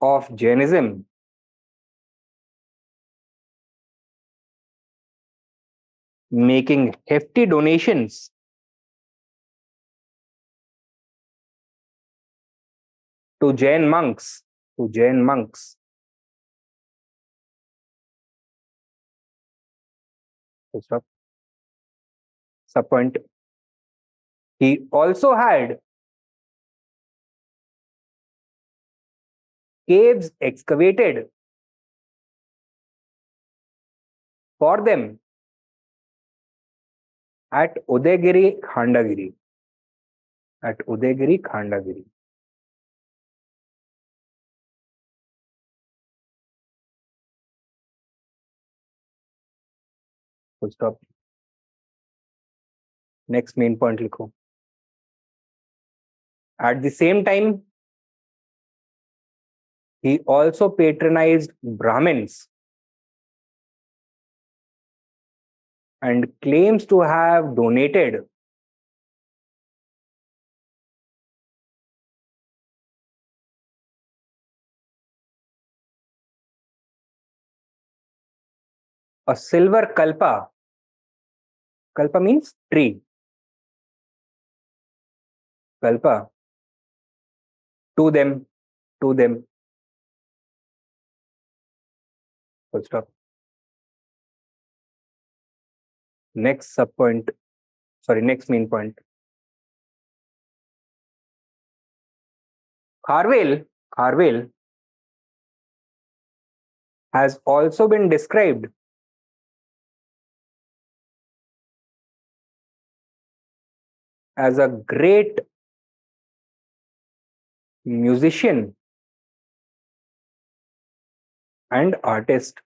of Jainism, making hefty donations to Jain monks. Subpoint. He also had caves excavated for them at Udaygiri, Khandagiri. Full stop. Next main point लिखो. At the same time, he also patronized Brahmins and claims to have donated a silver kalpa. Kalpa means tree. Kalpa to them. Full stop. Next main point. Kharvel has also been described as a great musician and artist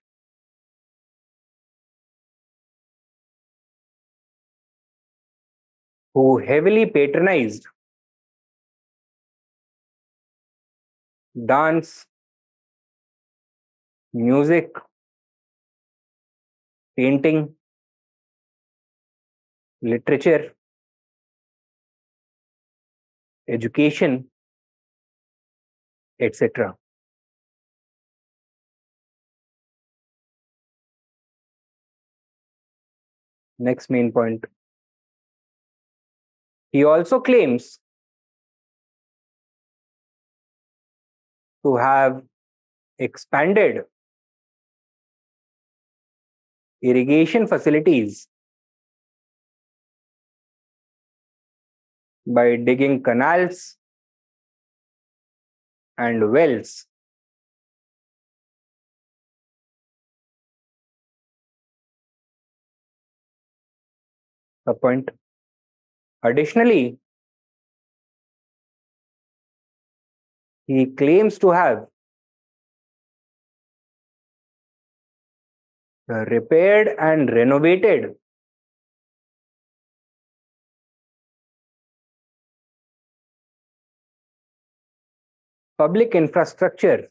who heavily patronized dance, music, painting, literature, education, etc. Next main point. He also claims to have expanded irrigation facilities by digging canals and wells a point. Additionally, he claims to have repaired and renovated public infrastructure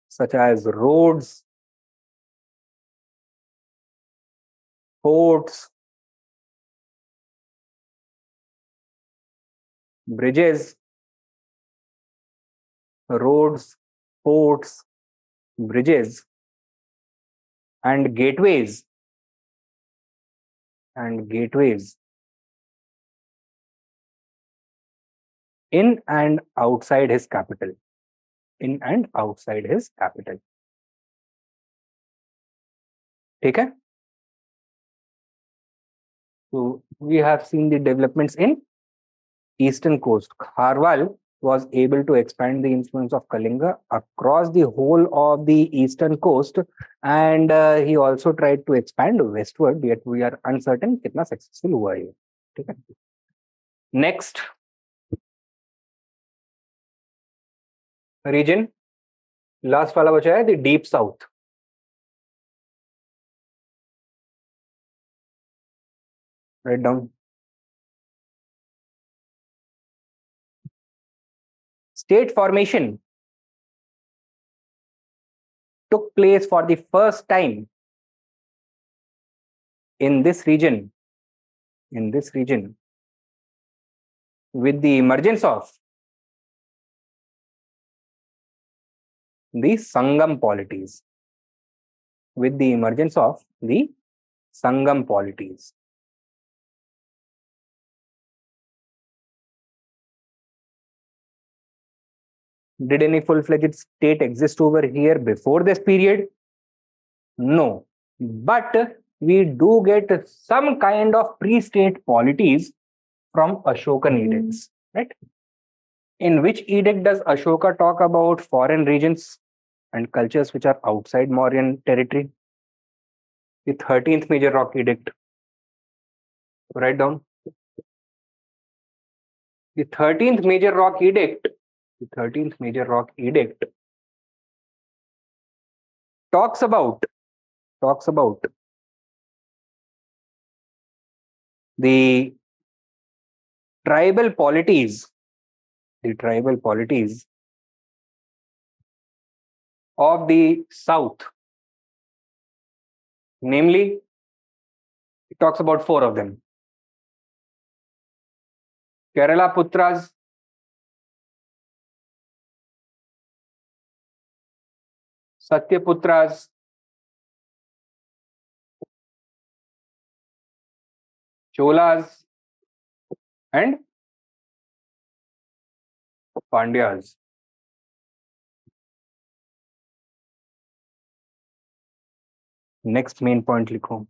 such as roads, ports, bridges, roads, ports, bridges, and gateways in and outside his capital. ठीक है? So we have seen the developments in eastern coast. Kharwal was able to expand the influence of Kalinga across the whole of the eastern coast, and he also tried to expand westward, yet we are uncertain कितना successful हुआ ये. ठीक है? Next region, last वाला बचा है the deep south. Write down. State formation took place for the first time in this region with the emergence of the Sangam polities. Did any full-fledged state exist over here before this period? No. But we do get some kind of pre-state polities from Ashokan edicts, right? In which edict does Ashoka talk about foreign regions and cultures which are outside Mauryan territory? The 13th Major Rock Edict. Write down. The 13th Major Rock Edict talks about the tribal polities of the south. Namely, it talks about 4 of them. Kerala Putras, Satyaputras, Cholas, and Pandyas. Next main point लिखो,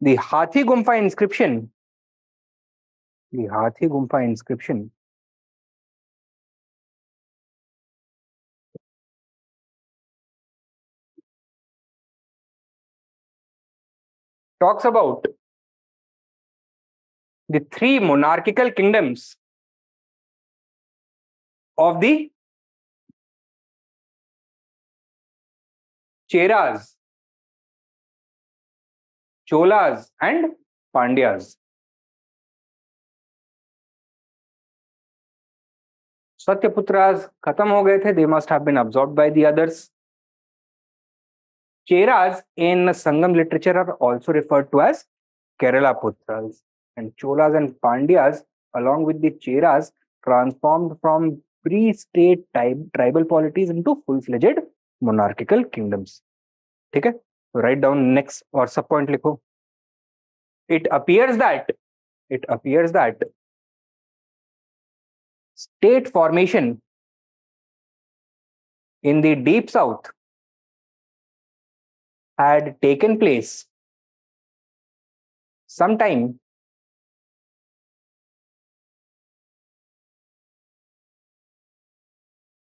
the हाथी Gumpha inscription, the हाथी Gumpha inscription talks about the three monarchical kingdoms of the Cheras, Cholas and Pandyas. Satyaputras खत्म हो गए थे, they must have been absorbed by the others. Cheras in Sangam literature are also referred to as Kerala Putras, and Cholas and Pandyas along with the Cheras transformed from pre-state tribal polities into full-fledged monarchical kingdoms. ठीक है, write down next और सब point लिखो. It appears that state formation in the deep south had taken place sometime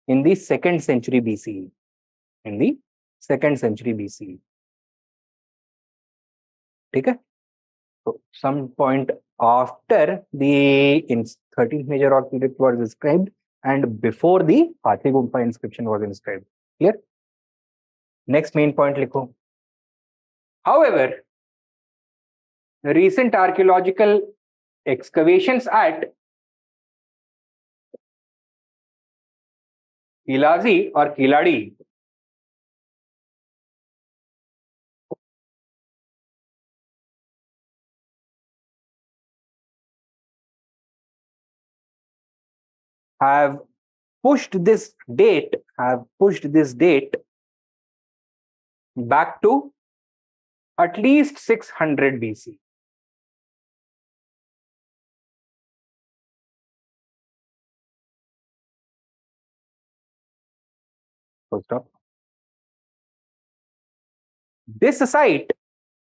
in the 2nd century BCE. In the 2nd century BCE. ठीक है, so some point after the 13th major orc period was inscribed and before the Hathi Gumpa inscription was inscribed. Clear? Next main point लिखो. However, recent archaeological excavations at Kilazi or Kiladi have pushed this date back to at least 600 BC. Full stop. This site,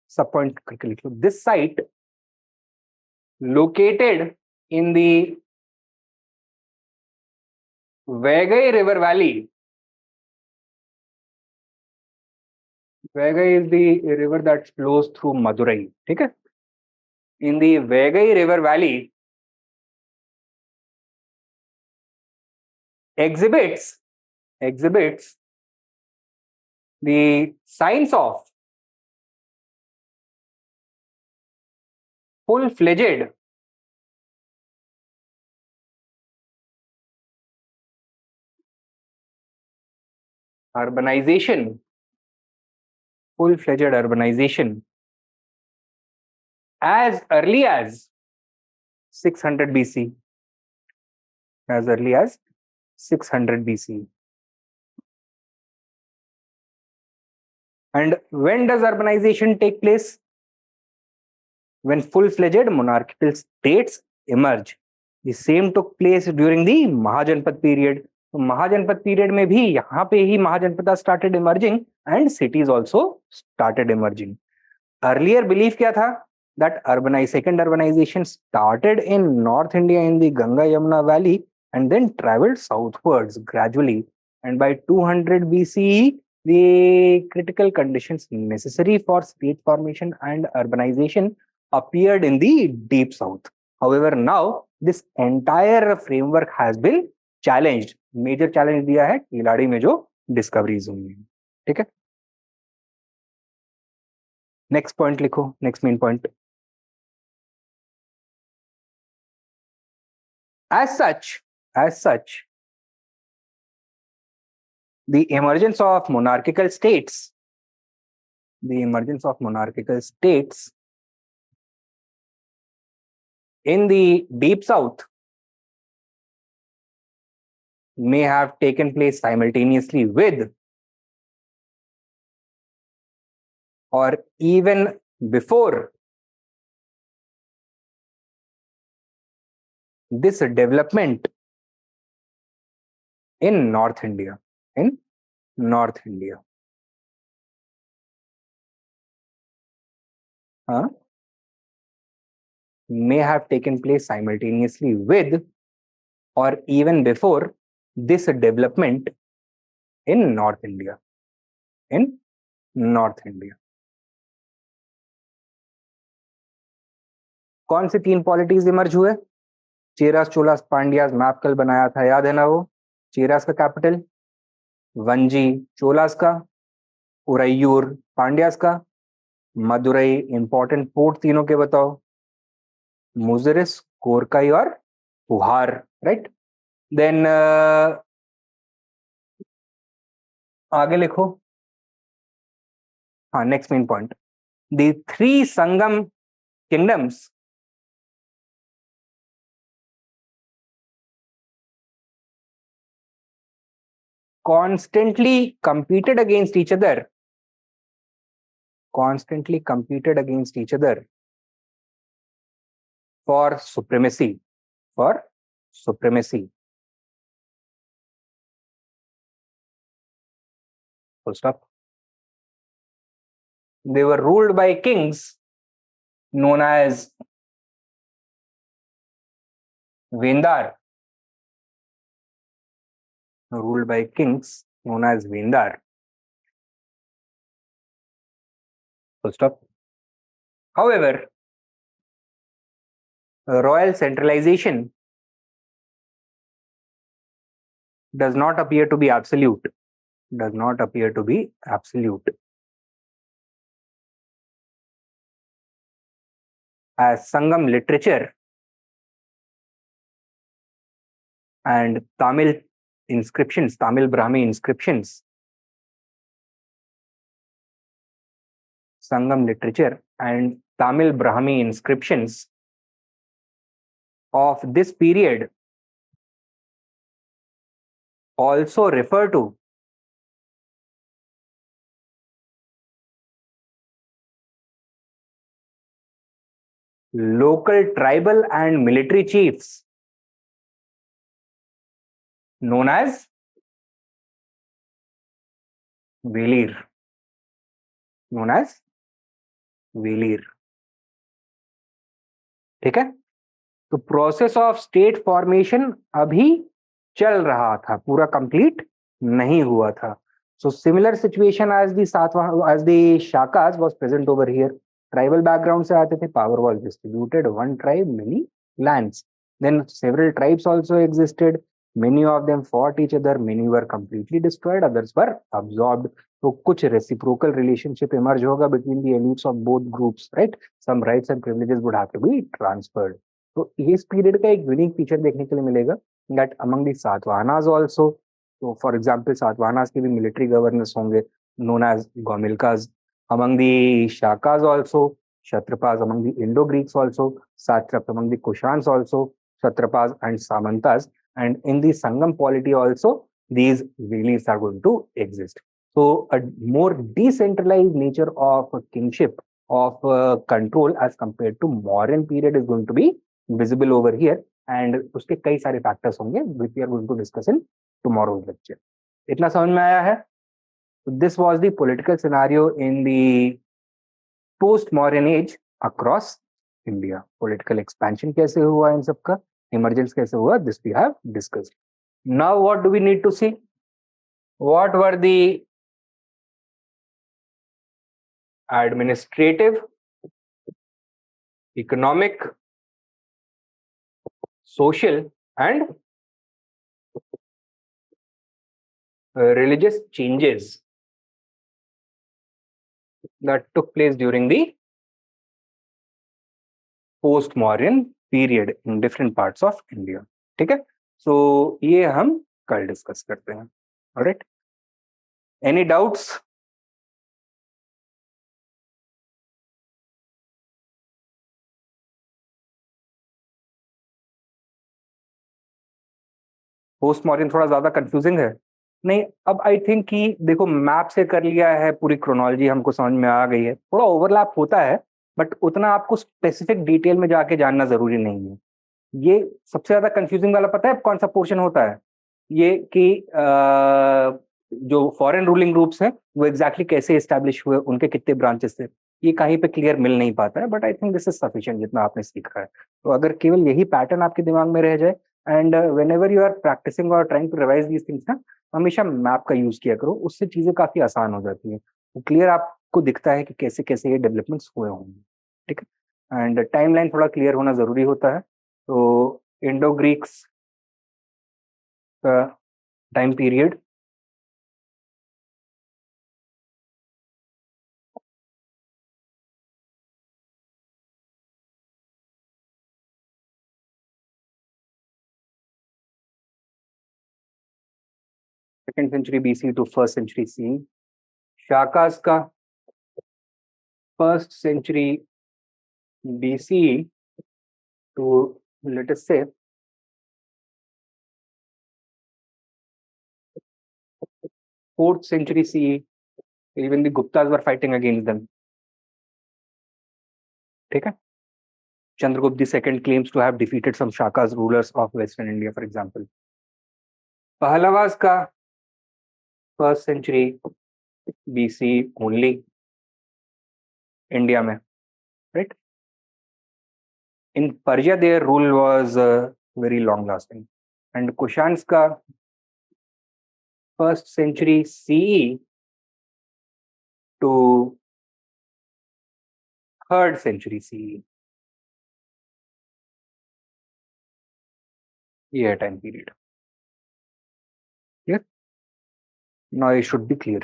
subpoint quickly, this site located in the Vaigai River Valley. Vaigai is the river that flows through Madurai. ठीक है? In the Vaigai River Valley exhibits the signs of full-fledged urbanization, as early as 600 BC. As early as 600 BC. And when does urbanization take place? When full-fledged monarchical states emerge. The same took place during the Mahajanpad period. तो महाजनपद period में भी यहाँ पे ही Mahajanapada started emerging and cities also started emerging. Earlier belief क्या था? That second urbanization started in North India in the Ganga Yamuna Valley and then traveled southwards gradually. And by 200 BCE, the critical conditions necessary for state formation and urbanization appeared in the deep south. However, now this entire framework has been challenged. Major challenge दिया है किलाड़ी में जो discoveries हुई हैं. ठीक है? Next point लिखो. Next main point. As such, the emergence of monarchical states in the deep south may have taken place simultaneously with or even before this development in North India. may have taken place simultaneously with or even before this development in North India. In North India. कौन से 3 पॉलिटीज emerge हुए? Cheras, Cholas, Pandyas, map कल बनाया था, याद है ना वो? चेरास का कैपिटल, वंजी चोलास का, उरैयूर पांड्यास का, मदुरई इंपॉर्टेंट पोर्ट तीनों के बताओ, मुजरिस, कोरकाई और पुहार, राइट? देन आगे लिखो. हाँ, next main point. The 3 Sangam kingdoms constantly competed against each other for supremacy. Full stop. They were ruled by kings known as Vendar. Ruled by kings known as Vendar. Full stop. However, royal centralization does not appear to be absolute. As Sangam literature and Tamil inscriptions, Tamil Brahmi inscriptions, Sangam literature and Tamil Brahmi inscriptions of this period also refer to local tribal and military chiefs known as Velir. ठीक है? तो process of state formation अभी चल रहा था, पूरा complete नहीं हुआ था. So similar situation as the Shakas was present over here. Tribal background से आते थे, power was distributed, one tribe, many lands. Then several tribes also existed. Many of them fought each other. Many were completely destroyed. Others were absorbed. तो कुछ reciprocal relationship emerge होगा between the elites of both groups, right? Some rights and privileges would have to be transferred. तो इस period का एक unique feature देखने के लिए मिलेगा that among the Satavahanas also. So for example, Satavahanas के भी military governors होंगे known as Gomilkas. Among the Shakas also, Kshatrapas. Among the Indo-Greeks also, Satraps. Among the Kushanas also, Satrapas and Samantas. And in the Sangam polity also, these Velirs are going to exist. So a more decentralized nature of kingship, of control as compared to Mauryan period is going to be visible over here. And उसके कई सारे factors होंगे which we are going to discuss in tomorrow's lecture. इतना समझ में आया है? This was the political scenario in the post-Mauryan age across India. Political expansion कैसे हुआ इन सब का, emergence कैसे हुआ, this we have discussed. Now what do we need to see? What were the administrative, economic, social and religious changes that took place during the post-Mauryan period in different parts of India. ठीक है? So ये हम कल discuss करते हैं. Alright? Any doubts? Post modern थोड़ा ज्यादा confusing है नहीं? अब आई थिंक कि देखो मैप से कर लिया है, पूरी क्रोनोलॉजी हमको समझ में आ गई है. थोड़ा ओवरलैप होता है बट उतना आपको स्पेसिफिक डिटेल में जाके जानना जरूरी नहीं है. ये सबसे ज्यादा कंफ्यूजिंग वाला पता है कौन सा पोर्शन होता है? ये कि जो फॉरेन रूलिंग ग्रुप्स हैं वो एग्जैक्टली कैसे एस्टैब्लिश हुए, उनके कितने ब्रांचेस थे, ये कहीं पे क्लियर मिल नहीं पाता है, but I think this is sufficient जितना आपने सीखा है। तो अगर केवल यही पैटर्न आपके दिमाग में रह जाए, and whenever you are practising और trying to revise these things ना, हमेशा मैप का यूज किया करो, उससे चीजें काफी आसान हो जाती है, तो क्लियर आपको दिखता है कि कैसे कैसे ये डेवलपमेंट्स हुए होंगे। ठीक है, एंड टाइमलाइन थोड़ा क्लियर होना जरूरी होता है। तो इंडो ग्रीक्स का time period, second century BC to first century CE. Shakas का first century BC to, let us say, fourth century CE, even the Guptas were fighting against them. ठीक है, Chandragupta II claims to have defeated some Shakas rulers of Western India, for example. Pahalavas का first century BC only India में, right? In Persia their rule was very long lasting, and Kushanas का first century CE to third century CE, ये time period. Clear? Now it should be clear.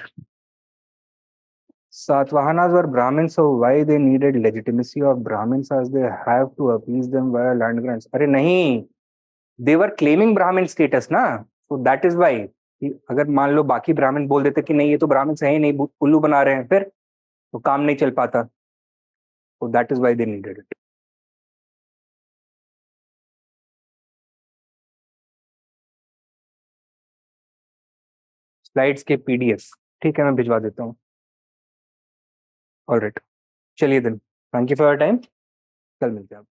Satavahanas were Brahmins, so why they needed legitimacy of Brahmins as they have to appease them via land grants? अरे नहीं, they were claiming Brahmin status ना, so that is why. अगर मान लो बाकी ब्राह्मण बोल देते कि नहीं ये तो ब्राह्मण है ही नहीं, उल्लू बना रहे हैं, फिर तो काम नहीं चल पाता, so that is why they needed it. Slides के पीडीएफ ठीक है, मैं भिजवा देता हूँ। ऑलराइट, चलिए दिन, thank you for your time, कल मिलते हैं।